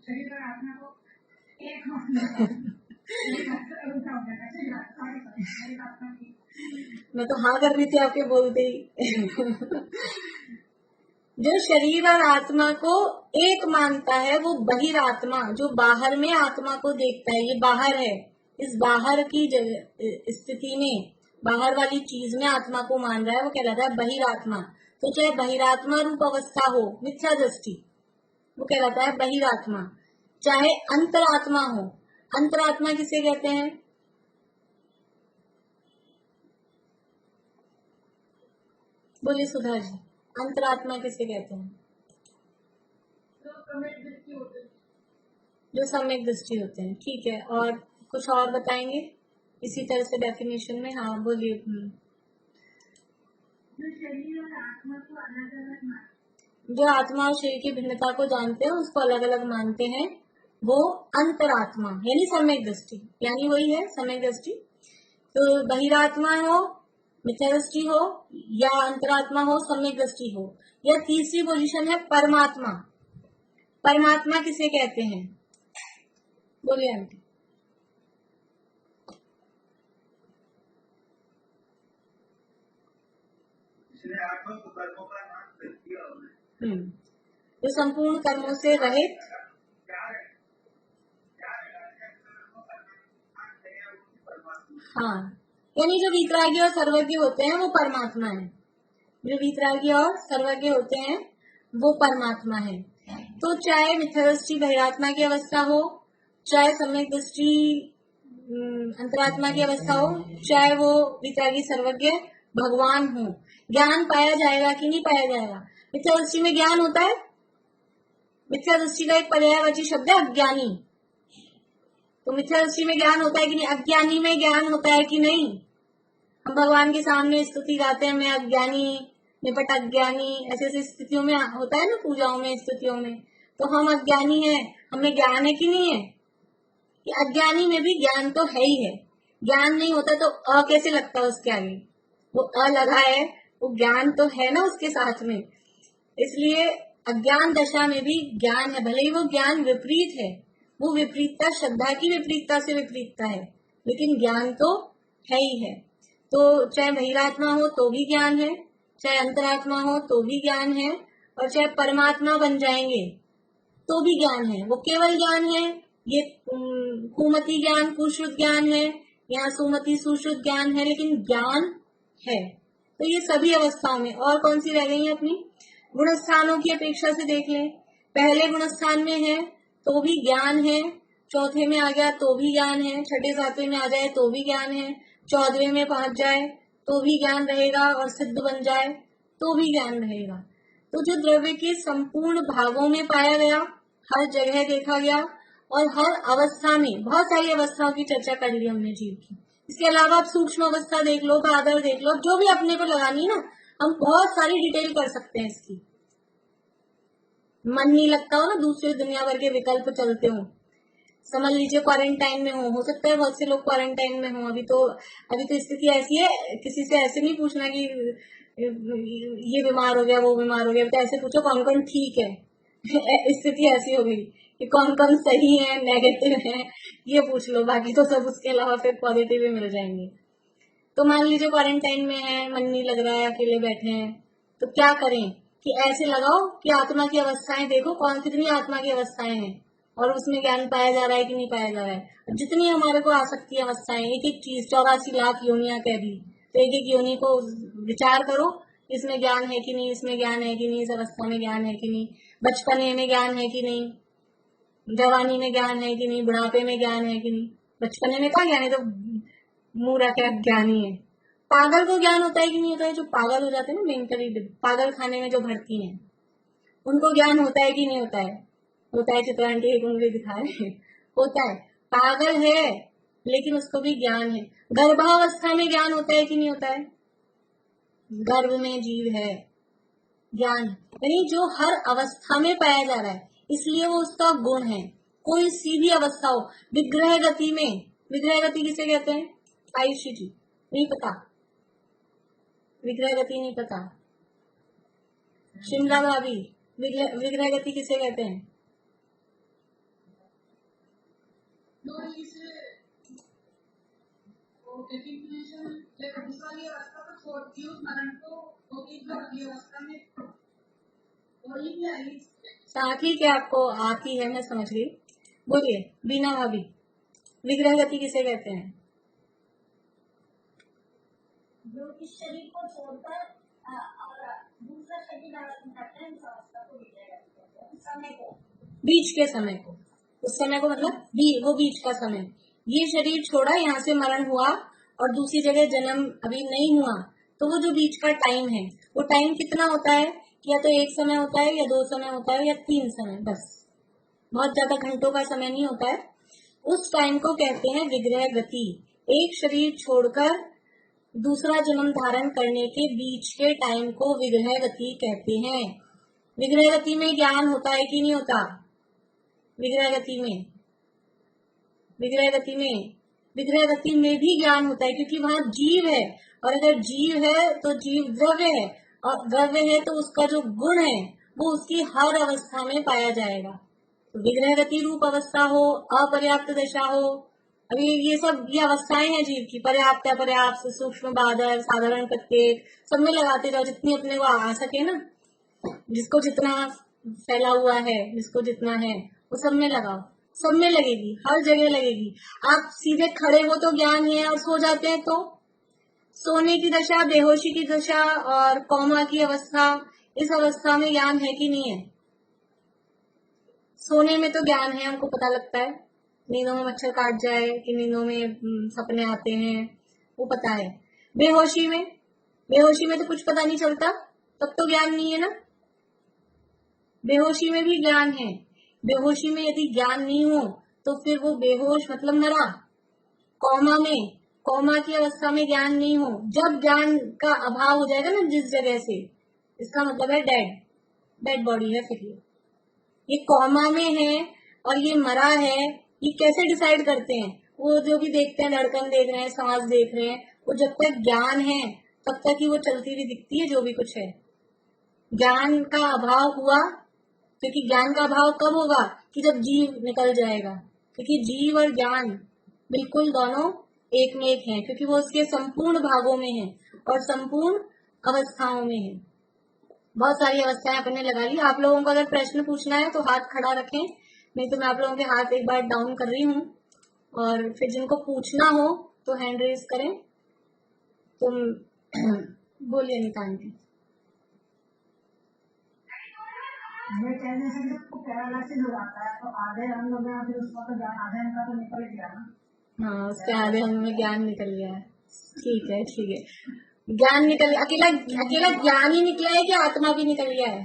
शरीर और आत्मा को एक मैं तो हाँ कर रही थी आपके बोलते ही। जो शरीर और आत्मा को एक मानता है वो बहिरात्मा, जो बाहर में आत्मा को देखता है। ये बाहर है, इस बाहर की स्थिति में, बाहर वाली चीज में आत्मा को मान रहा है, वो कहलाता है बहिरात्मा। तो चाहे बहिरात्मा रूप अवस्था हो, मिथ्या दृष्टि, वो कहलाता है बहिरात्मा। चाहे अंतरात्मा हो, अंतरात्मा किसे कहते हैं? बोलिए सुधा जी, अंतरात्मा किसे कहते हैं? जो सम्यक दृष्टि होते हैं। ठीक है, और कुछ और बताएंगे इसी तरह से डेफिनेशन में? हाँ बोलिए। जो आत्मा और शरीर की भिन्नता को जानते हैं, उसको अलग अलग मानते हैं, वो अंतरात्मा यानी सम्यक दृष्टि, यानी वही है सम्यक दृष्टि। तो बहिरात्मा हो, मिथ्या दृष्टि हो, या अंतरात्मा हो, सम्यक दृष्टि हो, या तीसरी पोजीशन है परमात्मा। परमात्मा किसे कहते हैं? बोलिए आंटी। जो संपूर्ण कर्मों से रहित, हाँ, यानी जो वीतरागी और सर्वज्ञ होते हैं वो परमात्मा है। जो वीतरागी और सर्वज्ञ होते हैं वो परमात्मा है। तो चाहे मिथ्या दृष्टि बहिरात्मा की अवस्था हो, चाहे सम्यक दृष्टि अंतरात्मा की अवस्था हो, चाहे वो वीतरागी सर्वज्ञ भगवान हो, ज्ञान पाया जाएगा कि नहीं पाया जाएगा? मिथ्या दृष्टि में ज्ञान होता है। मिथ्या दृष्टि का एक पर्यायवाची शब्द है अज्ञानी। तो मिथ्या दृष्टि में ज्ञान होता है कि नहीं? अज्ञानी में ज्ञान होता है कि नहीं? हम भगवान के सामने स्तुति गाते हैं, मैं अज्ञानी, निपट अज्ञानी, ऐसे ऐसे स्थितियों में होता है ना, पूजाओं में, स्तुतियों में। तो हम अज्ञानी हैं, हमें ज्ञान है कि नहीं है? कि अज्ञानी में भी ज्ञान तो है ही है। ज्ञान नहीं होता तो अ कैसे लगता है उसके आगे? वो अ लगा है, वो ज्ञान तो है ना उसके साथ में। इसलिए अज्ञान दशा में भी ज्ञान है, भले ही वो ज्ञान विपरीत है। वो विपरीतता श्रद्धा की विपरीतता से विपरीतता है, लेकिन ज्ञान तो है ही है। तो चाहे बहिरात्मा हो तो भी ज्ञान है, चाहे अंतरात्मा हो तो भी ज्ञान है, और चाहे परमात्मा बन जाएंगे तो भी ज्ञान है। वो केवल ज्ञान है। ये कुमति ज्ञान कुश्रुत ज्ञान है, यहाँ सुमति सुश्रुत ज्ञान है, लेकिन ज्ञान है। तो ये सभी अवस्थाओं में। और कौन सी रह गई है अपनी? गुणस्थानों की अपेक्षा से देख लें। पहले गुणस्थान में है तो भी ज्ञान है, चौथे में आ गया तो भी ज्ञान है, छठे सातवें में आ जाए तो भी ज्ञान है, 14वें में पहुंच जाए तो भी ज्ञान रहेगा, और सिद्ध बन जाए तो भी ज्ञान रहेगा। तो जो द्रव्य के संपूर्ण भागों में पाया गया, हर जगह देखा गया, और हर अवस्था में, बहुत सारी अवस्थाओं की चर्चा कर ली हमने जीव की। इसके अलावा आप सूक्ष्म अवस्था देख लो, बादल देख लो, जो भी अपने को लगानी है ना, हम बहुत सारी डिटेल कर सकते हैं इसकी। मन नहीं लगता हो ना, दूसरे दुनिया भर के विकल्प चलते हो, समझ लीजिए क्वारंटाइन में हो सकता है बहुत से लोग क्वारंटाइन में हो। अभी तो स्थिति ऐसी है, किसी से ऐसे नहीं पूछना कि ये बीमार हो गया वो बीमार हो गया, तो ऐसे पूछो कौन कौन ठीक है। स्थिति ऐसी हो गई कि कौन कौन सही है नेगेटिव है ये पूछ लो, बाकी तो सब उसके अलावा फिर पॉजिटिव ही मिल जाएंगे। तो मान लीजिए क्वारंटाइन में है, मन नहीं लग रहा है, अकेले बैठे हैं, तो क्या करें कि ऐसे लगाओ कि आत्मा की अवस्थाएं देखो, कौन कितनी आत्मा की अवस्थाएं हैं, और उसमें ज्ञान पाया जा रहा है कि नहीं पाया जा रहा है। जितनी हमारे को आ सकती है अवस्थाएं, एक एक चीज 84 लाख योनियां कह दी, तो एक एक योनि को विचार करो, इसमें ज्ञान है कि नहीं, इसमें ज्ञान है कि नहीं, इस अवस्था में ज्ञान है कि नहीं, बचपने में ज्ञान है कि नहीं, जवानी में ज्ञान है कि नहीं, बुढ़ापे में ज्ञान है कि नहीं। बचपने में क्या ज्ञान है, तो मुंह रखे ज्ञानी है। पागल को ज्ञान होता है कि नहीं होता है? जो पागल हो जाते हैं ना मेंटली, पागल खाने में जो भर्ती हैं, उनको ज्ञान होता है कि नहीं होता है? होता है। चित्रांटी एक उंगली दिखा रहे होता है। पागल है लेकिन उसको भी ज्ञान है। गर्भावस्था में ज्ञान होता है कि नहीं होता है? गर्भ में जीव है, ज्ञान, यानी जो हर अवस्था में पाया जा रहा है, इसलिए वो उसका गुण है। कोई सी भी अवस्था हो, विग्रह गति में, विग्रह गति किसे कहते हैं? आयुषी जी नहीं पता? विग्रह गति नहीं पता? शिमला भाभी, विग्रह गति किसे कहते हैं? साथी क्या आपको आती है, मैं समझ गई। बोलिए बीना भाभी, विग्रह गति किसे कहते हैं? जो इस शरीर को छोड़कर और दूसरा शरीर धारण करते हैं, उस अवस्था को विग्रह गति कहते हैं। समय को, बीच के समय को, उस समय को मतलब वो बीच का समय। ये शरीर छोड़ा, यहाँ से मरण हुआ और दूसरी जगह जन्म अभी नहीं हुआ, तो वो जो बीच का टाइम है, वो टाइम कितना होता है? या तो एक समय होता है, या 2 समय होता है, या 3 समय, बस। बहुत ज्यादा घंटों का समय नहीं होता है। उस टाइम को कहते हैं विग्रह गति। एक शरीर छोड़कर दूसरा जन्म धारण करने के बीच के टाइम को विग्रह गति कहते हैं। विग्रह गति में ज्ञान होता है कि नहीं होता? विग्रह गति में, विग्रह गति में, विग्रह गति में भी ज्ञान होता है, क्योंकि वहां जीव है, और अगर जीव है तो जीव द्रव्य है, और द्रव्य है तो उसका जो गुण है वो उसकी हर अवस्था में पाया जाएगा। तो विग्रह गति रूप अवस्था हो, अपर्याप्त दशा हो, अभी ये सब ये अवस्थाएं हैं जीव की, पर्याप्त अपर्याप्त, सूक्ष्म बादल, साधारण प्रत्येक, सब में लगाते जाओ जितनी अपने को आ सके ना, जिसको जितना फैला हुआ है, जिसको जितना है, वो सब में लगाओ, सब में लगेगी, हर जगह लगेगी। आप सीधे खड़े हो तो ज्ञान है, और सो जाते हैं तो सोने की दशा, बेहोशी की दशा और कोमा की अवस्था, इस अवस्था में ज्ञान है कि नहीं है? सोने में तो ज्ञान है, हमको पता लगता है, नींदों में मच्छर काट जाए कि नींदों में सपने आते हैं, वो पता है। बेहोशी में, बेहोशी में तो कुछ पता नहीं चलता, तब तो ज्ञान नहीं है ना। बेहोशी में भी ज्ञान है। बेहोशी में यदि ज्ञान नहीं हो तो फिर वो बेहोश मतलब मरा। कोमा में, कोमा की अवस्था में ज्ञान नहीं हो, जब ज्ञान का अभाव हो जाएगा ना जिस जगह से, इसका मतलब है डेड, डेड बॉडी है। फिर ये कोमा में है और ये मरा है, ये कैसे डिसाइड करते हैं? वो जो भी देखते हैं, धड़कन देख रहे हैं, सांस देख रहे हैं, वो जब तक ज्ञान है तब तक ही वो चलती हुई दिखती है जो भी कुछ है। ज्ञान का अभाव हुआ, क्योंकि ज्ञान का अभाव कब होगा? कि जब जीव निकल जाएगा, क्योंकि जीव और ज्ञान बिल्कुल दोनों एक में एक है, क्योंकि वो उसके संपूर्ण भागों में है और संपूर्ण अवस्थाओं में है। बहुत सारी अवस्थाएं अपन ने लगा ली। आप लोगों को अगर प्रश्न पूछना है तो हाथ खड़ा रखें, नहीं तो मैं आप लोगों के हाथ एक बार डाउन कर रही हूँ, और फिर जिनको पूछना हो तो हैंड रेज करें। तुम बोलिए अनिता आंटी। ये कहने से जब पैरालिसिस हो जाता है तो आधे अंग में फिर उसका तो ज्ञान आधे अंग का तो निकल गया ना। हाँ, उसके आधे अंग में ज्ञान निकल गया है। ठीक है ठीक है, ज्ञान निकल, अकेला अकेला ज्ञान ही निकला है कि आत्मा भी निकल गया है?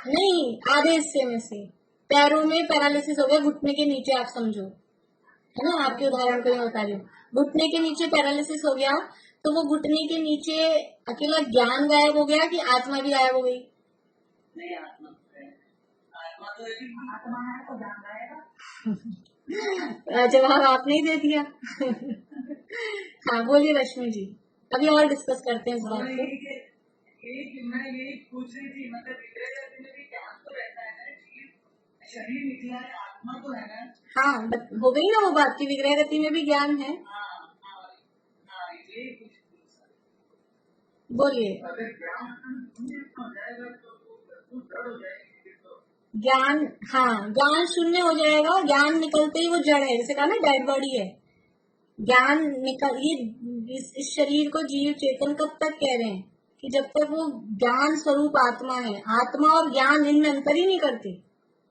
नहीं, आधे हिस्से में से। पैरों में पैरालिसिस हो गया, घुटने के नीचे, आप समझो, है ना, आपके उदाहरण को मैं बता रही हूँ। घुटने के नीचे पैरालिसिस हो गया, तो वो घुटने के नीचे अकेला ज्ञान गायब हो गया कि आत्मा भी गायब हो गई? नहीं, आत्मा है तो ज्ञान गायब। जवाब आपने ही दे दिया। हाँ बोलिए रश्मि जी, अभी और डिस्कस करते हैं इस बात को। मैं यही पूछ रही थी, मतलब विग्रह में भी ज्ञान तो रहता है ना, शरीर निकला है, आत्मा तो है ना। हाँ, हो गई ना वो बात की विग्रह गति में भी ज्ञान है। बोलिए। ज्ञान, हाँ, ज्ञान शून्य हो जाएगा, ज्ञान निकलते ही वो जड़ है, जैसे कहा ना डेड बॉडी है। ज्ञान निकल, ये इस शरीर को जीव चेतन कब तक कह रहे हैं कि जब तक वो ज्ञान स्वरूप आत्मा है। आत्मा और ज्ञान इनमें अंतर ही नहीं करते।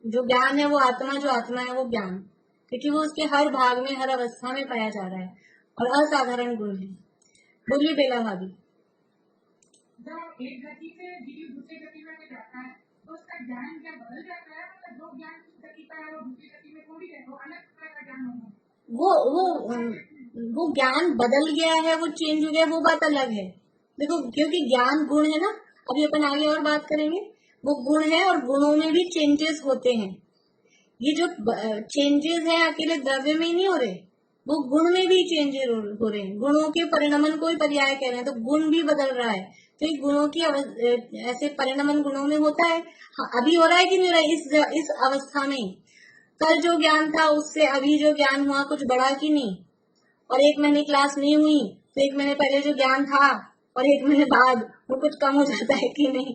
जो ज्ञान है वो आत्मा, जो आत्मा है वो ज्ञान, क्योंकि वो उसके हर भाग में, हर अवस्था में पाया जा रहा है और असाधारण गुण है। बोलिए बेला भाभी। जब एक गति से जीव दूसरी गति में जाता है तो उसका ज्ञान क्या बदल जाता है? मतलब जो ज्ञान इस गति का है वो दूसरी गति में थोड़ी है, वो अलग तरह का ज्ञान होगा। वो ज्ञान बदल गया है, वो चेंज हो गया, वो बात अलग है। देखो, क्योंकि ज्ञान गुण है ना, अभी अपन आगे और बात करेंगे। वो गुण है और गुणों में भी चेंजेस होते हैं। ये जो चेंजेस है अकेले द्रव्य में ही नहीं हो रहे, वो गुण में भी चेंजेस हो रहे हैं। गुणों के परिणमन को ही पर्याय कह रहे हैं, तो गुण भी बदल रहा है। तो ये गुणों की ऐसे परिणमन गुणों में होता है। हाँ, अभी हो रहा है कि नहीं हो रहा है इस अवस्था में? कल जो ज्ञान था उससे अभी जो ज्ञान हुआ कुछ बढ़ा कि नहीं? और 1 महीने क्लास नहीं हुई तो 1 महीने पहले जो ज्ञान था और 1 महीने बाद वो कुछ कम हो जाता है कि नहीं?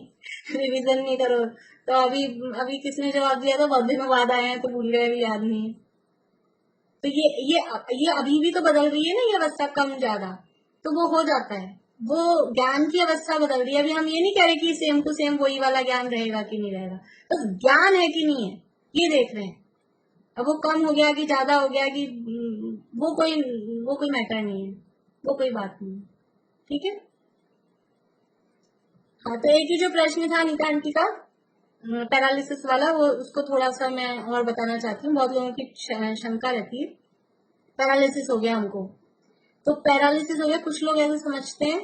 रिवीजन नहीं करो तो अभी अभी किसने जवाब दिया था बहुत दिनों बाद आए हैं तो भूल गए, भी याद नहीं है। तो ये अभी भी तो बदल रही है ना, ये अवस्था कम ज्यादा, तो वो हो जाता है। वो ज्ञान की अवस्था बदल रही है। अभी हम ये नहीं कह रहे कि सेम टू सेम वही वाला ज्ञान रहेगा कि नहीं रहेगा, बस ज्ञान है कि नहीं है ये देख रहे हैं। अब वो कम हो गया कि ज्यादा हो गया कि वो कोई मैटर नहीं है, वो कोई बात नहीं है। ठीक है। हाँ, तो एक ही जो प्रश्न था अनिता आंटी का पैरालिसिस वाला, वो उसको थोड़ा सा मैं और बताना चाहती हूँ। बहुत लोगों की शंका रहती है पैरालिसिस हो गया हमको, तो पैरालिसिस हो गया, कुछ लोग ऐसे समझते हैं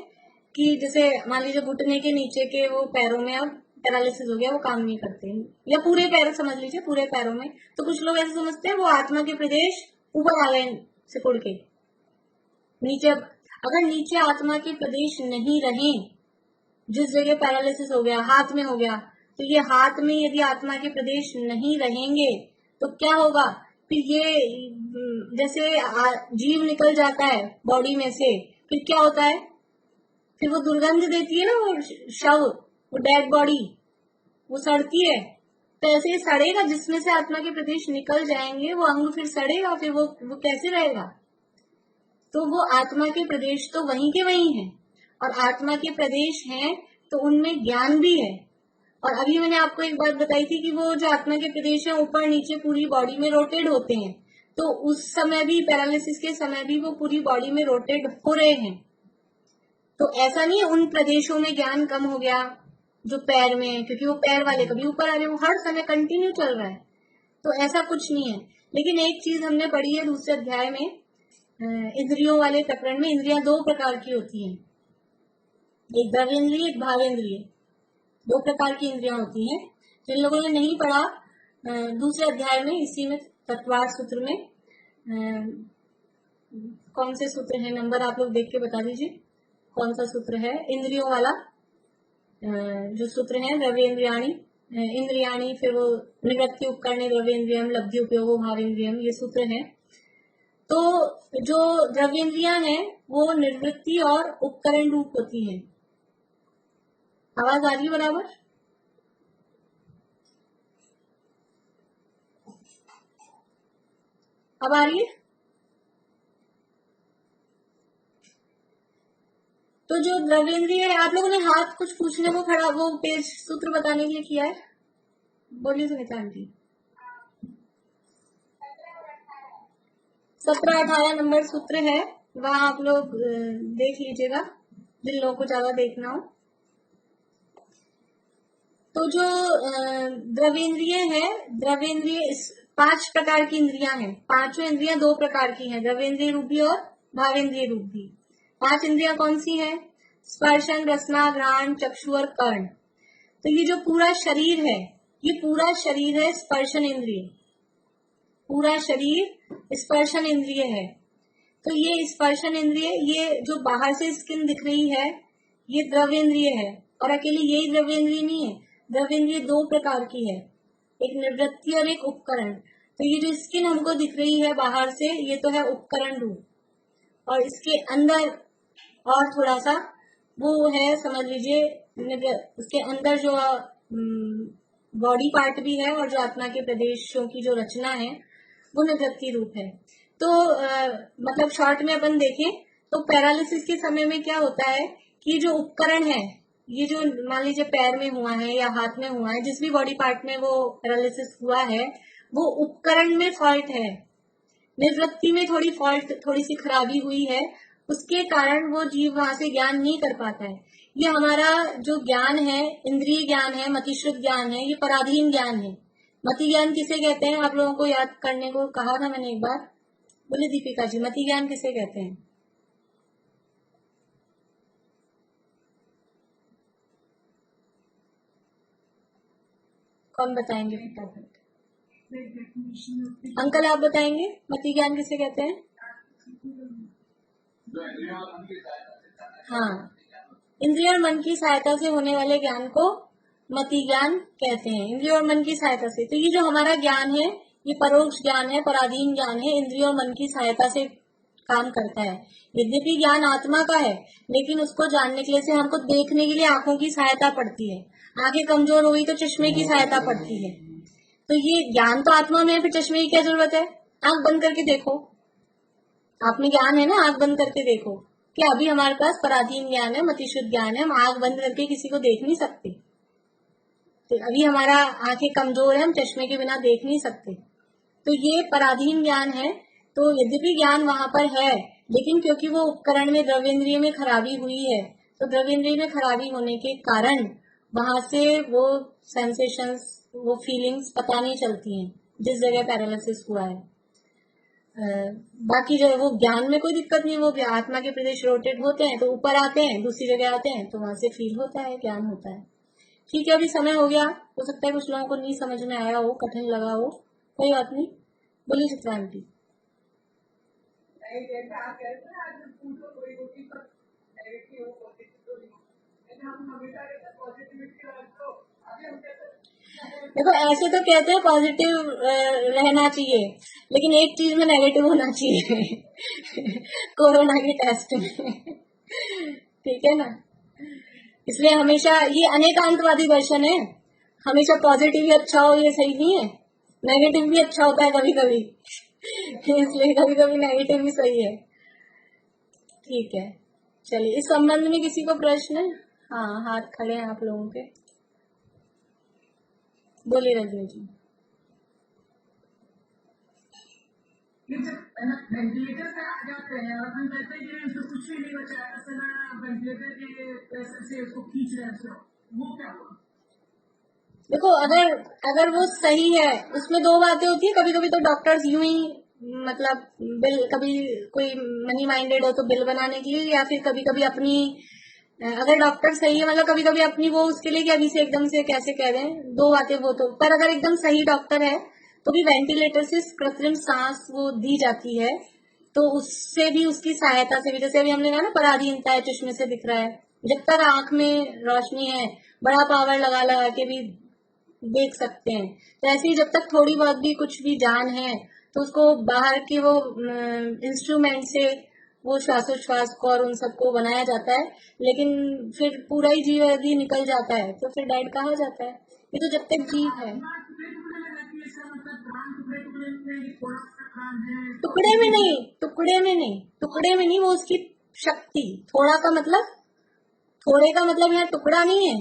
कि जैसे मान लीजिए घुटने के नीचे के वो पैरों में अब पैरालिसिस हो गया, वो काम नहीं करते, या पूरे पैर समझ लीजिए, पूरे पैरों में। तो कुछ लोग ऐसे समझते हैं वो आत्मा के प्रदेश ऊपर आ गए सिकुड़ के नीचे। अगर नीचे आत्मा के प्रदेश नहीं रहे, जिस जगह पैरालिसिस हो गया, हाथ में हो गया, तो ये हाथ में यदि आत्मा के प्रदेश नहीं रहेंगे तो क्या होगा? फिर ये जैसे जीव निकल जाता है बॉडी में से, फिर क्या होता है? फिर वो दुर्गंध देती है ना, वो शव, वो डेड बॉडी, वो सड़ती है। तो ऐसे ही सड़ेगा, जिसमें से आत्मा के प्रदेश निकल जाएंगे वो अंग फिर सड़ेगा, फिर वो कैसे रहेगा? तो वो आत्मा के प्रदेश तो वहीं के वहीं है, और आत्मा के प्रदेश हैं तो उनमें ज्ञान भी है। और अभी मैंने आपको एक बात बताई थी कि वो जो आत्मा के प्रदेश है ऊपर नीचे पूरी बॉडी में रोटेट होते हैं, तो उस समय भी, पैरालिसिस के समय भी वो पूरी बॉडी में रोटेट हो रहे हैं। तो ऐसा नहीं है उन प्रदेशों में ज्ञान कम हो गया जो पैर में, क्योंकि वो पैर वाले कभी ऊपर आ रहे, वो हर समय कंटिन्यू चल रहा है, तो ऐसा कुछ नहीं है। लेकिन एक चीज हमने पढ़ी है दूसरे अध्याय में, इंद्रियों वाले प्रकरण में, इंद्रियां 2 प्रकार की होती हैं, एक द्रव्येंद्रिय, एक भावेंद्रिय, 2 प्रकार की इंद्रियां होती हैं। जिन लोगों ने नहीं पढ़ा, दूसरे अध्याय में इसी में तत्वार सूत्र में कौन से सूत्र है, नंबर आप लोग देख के बता दीजिए कौन सा सूत्र है इंद्रियों वाला। जो सूत्र है द्रव्येंद्रियाणि, इंद्रियाणी, फिर वो निवृत्ति उपकरणे द्रव्येन्द्रियम लब्धि उपयोगो भावेन्द्रियम, ये सूत्र है। तो जो द्रव्येन्द्रियां हैं वो निवृत्ति और उपकरण रूप होती हैं। आवाज आ रही है बराबर? अब आ रही है? तो जो द्रव्येन्द्रिय है, आप लोगों ने हाथ कुछ पूछने को खड़ा, वो पेज सूत्र बताने के लिए किया है? बोलिए सुनीता आंटी। 17-18 नंबर सूत्र है, वहां आप लोग देख लीजिएगा जिन लोगों को ज्यादा देखना हो। तो जो द्रव्येन्द्रिय है, द्रव्येन्द्रिय 5 प्रकार की इंद्रियां हैं। पांचों इंद्रियां 2 प्रकार की हैं, द्रव्येन्द्रिय रूपी और भावेन्द्रिय रूपी। 5 इंद्रियां कौन सी हैं? स्पर्शन, रसना, घ्राण, चक्षु और कर्ण। तो ये जो पूरा शरीर है, ये पूरा शरीर है स्पर्शन इंद्रिय, पूरा शरीर स्पर्शन इंद्रिय है। तो ये स्पर्शन इंद्रिय, ये जो बाहर से स्किन दिख रही है, ये द्रव्येन्द्रिय है। और अकेली यही द्रव्येन्द्रिय नहीं है, द्रव्येन्द्रिय 2 प्रकार की है, एक निवृत्ति और एक उपकरण। तो ये जो स्किन हमको दिख रही है बाहर से, ये तो है उपकरण रूप, और इसके अंदर और थोड़ा सा वो है, समझ लीजिए उसके अंदर जो बॉडी पार्ट भी है और जो आत्मा के प्रदेशों की जो रचना है वो निवृत्ति रूप है। तो मतलब शॉर्ट में अपन देखें तो पैरालिसिस के समय में क्या होता है कि जो उपकरण है, ये जो मान लीजिए पैर में हुआ है या हाथ में हुआ है, जिस भी बॉडी पार्ट में वो पैरालिसिस हुआ है, वो उपकरण में फॉल्ट है, निवृत्ति में थोड़ी सी खराबी हुई है, उसके कारण वो जीव वहां से ज्ञान नहीं कर पाता है। ये हमारा जो ज्ञान है, इंद्रिय ज्ञान है, मतिश्रुत ज्ञान है, ये पराधीन ज्ञान है। मति ज्ञान किसे कहते हैं? आप लोगों को याद करने को कहा था मैंने एक बार, बोले दीपिका जी, मति ज्ञान किसे कहते हैं? कौन बताएंगे फटाफट? अंकल आप बताएंगे मति ज्ञान किसे कहते हैं? हाँ, इंद्रिय और मन की सहायता से होने वाले ज्ञान को मति ज्ञान कहते हैं। इंद्रिय और मन की सहायता से, तो ये जो हमारा ज्ञान है ये परोक्ष ज्ञान है, पराधीन ज्ञान है, इंद्रिय और मन की सहायता से काम करता है। यद्यपि ज्ञान आत्मा का है, लेकिन उसको जानने के लिए से हमको देखने के लिए आंखों की सहायता पड़ती है। आंखें कमजोर हो गई तो चश्मे की सहायता पड़ती है। तो ये ज्ञान तो आत्मा में है, फिर चश्मे की क्या जरूरत है? आंख बंद करके देखो, आप में ज्ञान है ना, आंख बंद करके देखो। क्या अभी हमारे पास पराधीन ज्ञान है, मतिशुद्ध ज्ञान है, हम आंख बंद करके किसी को देख नहीं सकते। तो अभी हमारा आंखें कमजोर है, हम चश्मे के बिना देख नहीं सकते। तो ये पराधीन ज्ञान है। तो यद्यपि ज्ञान वहां पर है, लेकिन क्योंकि वो उपकरण में द्रव्येन्द्रिय में खराबी हुई है, तो द्रव्येन्द्रिय में खराबी होने के कारण वहां से वो सेंसेशंस, वो फीलिंग्स पता नहीं चलती हैं जिस जगह पैरालिसिस हुआ है। बाकी जो है वो ज्ञान में कोई दिक्कत नहीं, वो आत्मा के प्रदेश रोटेट होते हैं तो ऊपर आते हैं, दूसरी जगह आते हैं तो वहां से फील होता है, ज्ञान होता है। ठीक है, अभी समय हो गया, हो सकता है कुछ लोगों को नहीं समझ में आया हो, कठिन लगा हो, कोई बात नहीं। बोलिए चित्रा आंटी। देखो ऐसे तो कहते हैं पॉजिटिव रहना चाहिए, लेकिन एक चीज में नेगेटिव होना चाहिए कोरोना के टेस्ट में ठीक है ना। इसलिए हमेशा ये अनेकांतवादी दर्शन है, हमेशा पॉजिटिव ही अच्छा हो ये सही नहीं है, नेगेटिव भी अच्छा होता है कभी कभी इसलिए कभी कभी नेगेटिव भी सही है। ठीक है, चलिए, इस संबंध में किसी को प्रश्न है? हाँ, हाथ खड़े हैं आप लोगों के, बोलिए रजनी जी। ये जब वेंटिलेटर पे आ जाते हैं और हम कहते हैं कि उसको कुछ भी नहीं बचा है, ऐसे ना वेंटिलेटर के प्रेशर से उसको खींच रहे हैं, वो क्या हुआ? देखो, अगर वो सही है, उसमें 2 बातें होती है। कभी कभी तो डॉक्टर्स यूं ही मतलब बिल, कभी कोई मनी माइंडेड हो तो बिल बनाने के लिए, या फिर कभी कभी अपनी, अगर डॉक्टर सही है मतलब कभी कभी अपनी वो उसके लिए कि अभी से एकदम से कैसे कह रहे हैं, 2 बातें वो तो। पर अगर एकदम सही डॉक्टर है तो भी वेंटिलेटर से कृत्रिम सांस वो दी जाती है, तो उससे भी उसकी सहायता से भी, जैसे अभी हमने कहा ना पराधीनता है, चश्मे से दिख रहा है, जब तक आंख में रोशनी है बड़ा पावर लगा लगा के भी देख सकते हैं। तो ऐसे ही जब तक थोड़ी बहुत भी कुछ भी जान है तो उसको बाहर के वो इंस्ट्रूमेंट से वो श्वासोच्छ्वास को और उन सबको बनाया जाता है, लेकिन फिर पूरा ही जीव यदि निकल जाता है तो फिर डेड कहा जाता है। ये तो जब तक जीव है। टुकड़े में नहीं, टुकड़े में नहीं, टुकड़े में नहीं, वो उसकी शक्ति। थोड़ा का मतलब, थोड़े का मतलब यहाँ टुकड़ा नहीं है,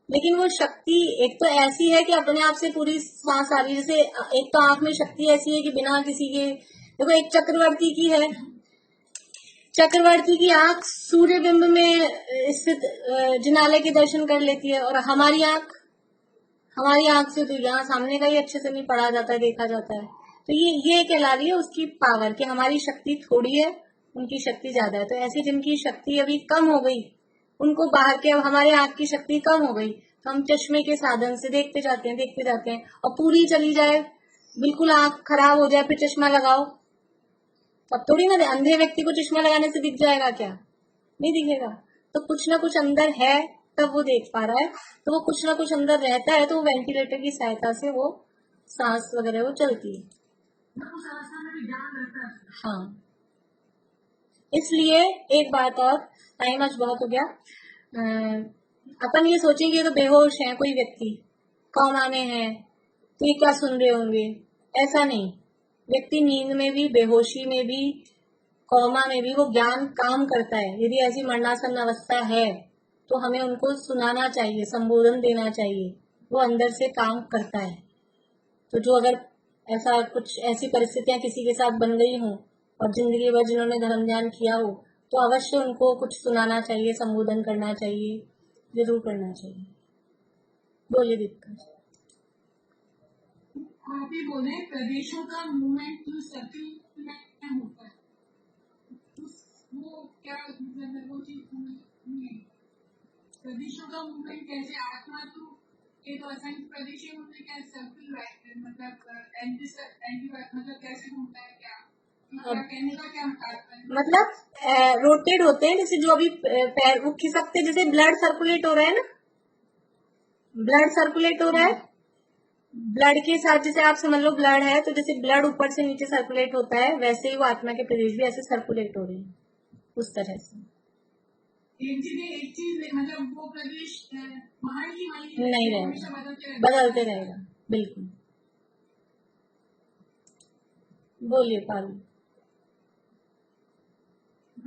लेकिन वो शक्ति एक तो ऐसी है कि अपने आप से पूरी सांस आ रही है। जैसे एक तो आंख में शक्ति ऐसी है कि बिना किसी के, देखो एक चक्रवर्ती की है, चक्रवर्ती की आंख सूर्य बिंब में स्थित जिनालय के दर्शन कर लेती है, और हमारी आंख से तो यहाँ सामने का ही अच्छे से नहीं पढ़ा जाता है, देखा जाता है। तो ये कहला रही है उसकी पावर, कि हमारी शक्ति थोड़ी है, उनकी शक्ति ज्यादा है। तो ऐसी जिनकी शक्ति अभी कम हो गई, उनको बाहर के, अब हमारे आंख की शक्ति कम हो गई तो हम चश्मे के साधन से देखते जाते हैं, और पूरी चली जाए, बिल्कुल आंख खराब हो जाए, फिर चश्मा लगाओ, तब थोड़ी ना अंधे व्यक्ति को चश्मा लगाने से दिख जाएगा क्या? नहीं दिखेगा। तो कुछ ना कुछ अंदर है तब वो देख पा रहा है। तो वो कुछ ना कुछ अंदर रहता है, तो वो वेंटिलेटर की सहायता से वो सांस वगैरह वो चलती है। हाँ, इसलिए एक बात और, टाइम आज बहुत हो गया। अपन ये सोचेंगे तो बेहोश है कोई व्यक्ति, कौमाने हैं तो ये क्या सुन रहे होंगे, ऐसा नहीं। व्यक्ति नींद में भी, बेहोशी में भी, कौमा में भी वो ज्ञान काम करता है। यदि ऐसी मरणासन अवस्था है तो हमें उनको सुनाना चाहिए, संबोधन देना चाहिए, वो अंदर से काम करता है। तो जो अगर ऐसा कुछ, ऐसी परिस्थितियां किसी के साथ बन गई हों और जिंदगी भर जिन्होंने धर्म ध्यान किया हो, तो अवश्य उनको कुछ सुनाना चाहिए, संबोधन करना चाहिए, जरूर करना चाहिए। बोलिए दीपिका। आप ही बोले प्रदेशों का मूवमेंट जो सर्किल में होता है, वो क्या मतलब वो चीज नहीं। प्रदेशों का मूवमेंट कैसे आत्मा तो ये तो असंख्य प्रदेश होते क्या सर्किल मतलब कैसे घूमता है, क्या कहने का क्या मतलब रोटेट होते हैं, जैसे जो अभी पैर वो खिसकते, जैसे ब्लड सर्कुलेट हो रहा है ना, ब्लड सर्कुलेट हो रहा है, ब्लड के साथ जैसे आप समझ लो ब्लड है, तो जैसे ब्लड ऊपर से नीचे सर्कुलेट होता है, वैसे ही वो आत्मा के प्रदेश भी ऐसे सर्कुलेट हो रहे हैं, उस तरह से। एक चीज मतलब वो प्रदेश नहीं रहेगा, बदलते रहेगा, बिल्कुल। बोलिए पारू।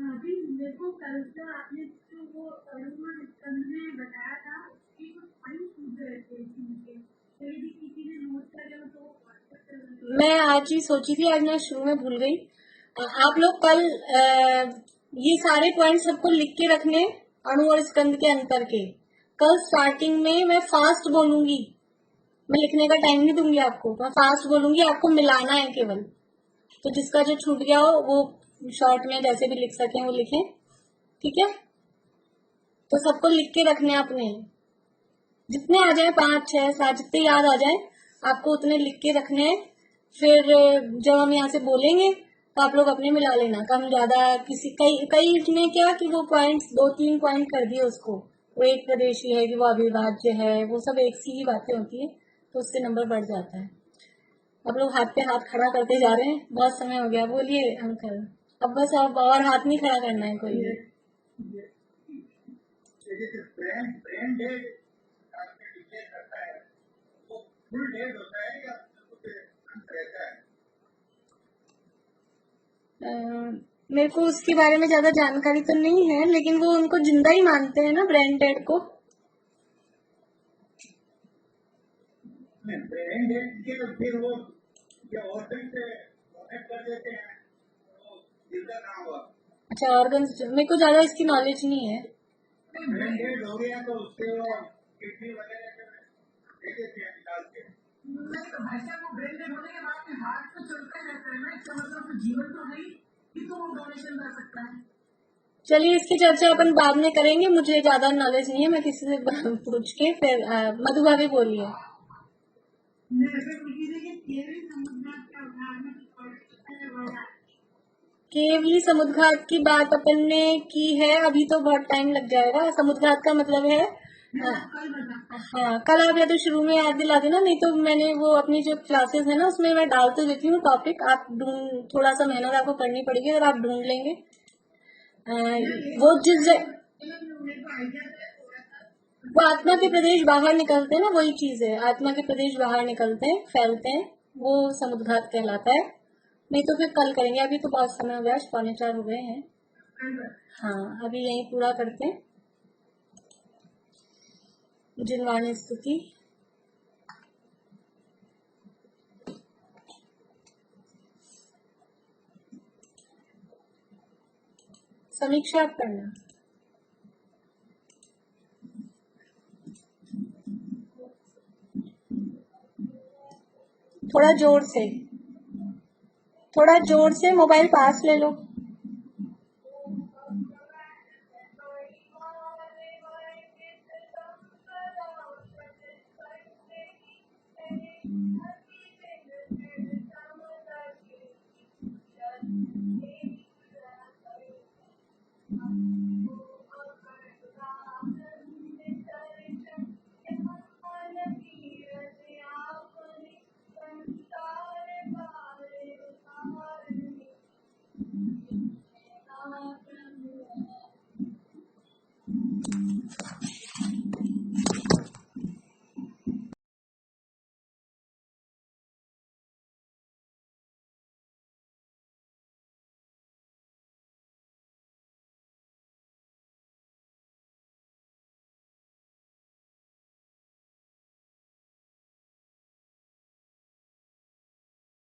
अभी मेरे को कल का आपने जो वो में बताया था कि कुछ पानी सूझ रहे थे, यदि किसी ने नोट कर तो मैं आज ही सोची थी, आज मैं शुरू में भूल गई। आप लोग कल ये सारे पॉइंट सबको लिख के रखने, अणु और स्कंद के अंतर के। कल स्टार्टिंग में मैं फास्ट बोलूंगी, मैं लिखने का टाइम नहीं दूंगी आपको, मैं फास्ट बोलूंगी, आपको मिलाना है केवल। तो जिसका जो छूट गया हो वो शॉर्ट में जैसे भी लिख सकें वो लिखें, ठीक है? तो सबको लिख के रखने अपने, जितने आ जाए 5, 6, 7 जितने याद आ जाए आपको उतने लिख के रखने हैं। फिर जब हम यहाँ से बोलेंगे तो आप लोग अपने मिला लेना, कम ज्यादा किसी, कई ने क्या कि वो पॉइंट्स 2-3 पॉइंट कर दिए उसको, वो एक प्रदेशी है कि वो अविभाज्य है, वो सब एक सी ही बातें होती है, तो उससे नंबर बढ़ जाता है। अब लोग हाथ पे हाथ खड़ा करते जा रहे हैं, बहुत समय हो गया। बोलिए अंकल। अब बस अब और हाथ नहीं खड़ा करना है कोई भी। मेरे को उसके बारे में ज्यादा जानकारी तो नहीं है, लेकिन वो उनको जिंदा ही मानते हैं ना, ब्रेन डेड को। ब्रेन डेड के फिर वो ऑर्गन से कनेक्ट कर देते हैं, जिंदा ना हुआ। अच्छा, ऑर्गन, मेरे को ज्यादा इसकी नॉलेज नहीं है। ब्रेन डेड हो गया तो उसके वो किडनी वगैरह दे देते हैं निकाल के। भाषा को ब्रेन डेड होने के बाद में हार्ट तो चलता रहता है ना, इसका मतलब जीवन तो नहीं कि तो वो डोनेशन कर सकता है। चलिए इसकी चर्चा अपन बाद में करेंगे, मुझे ज्यादा नॉलेज नहीं है, मैं किसी से पूछ के फिर। मधु भाभी बोलिए। केवली समुद्घात की बात अपन ने की है, अभी तो बहुत टाइम लग जाएगा। समुद्घात का मतलब है मैं कल बता। हाँ, कल आप या तो शुरू में याद दिला देना, नहीं तो मैंने वो अपनी जो क्लासेस है ना उसमें मैं डाल तो देती हूँ टॉपिक, आप ढूंढ, थोड़ा सा मेहनत आपको करनी पड़ेगी, अगर आप ढूंढ लेंगे वो मेरे को आइडिया थोड़ा सा। वो आत्मा के प्रदेश बाहर निकलते हैं ना, वही चीज है, आत्मा के प्रदेश बाहर निकलते हैं, फैलते हैं, वो समुद्घात कहलाता है। नहीं तो फिर कल करेंगे, अभी तो बहुत समय हो गया, 3:45 हो गए हैं। हाँ, अभी यही पूरा करते हैं। जिनवाणी स्तुति। समीक्षा आप करना, थोड़ा जोर से, थोड़ा जोर से, मोबाइल पास ले लो।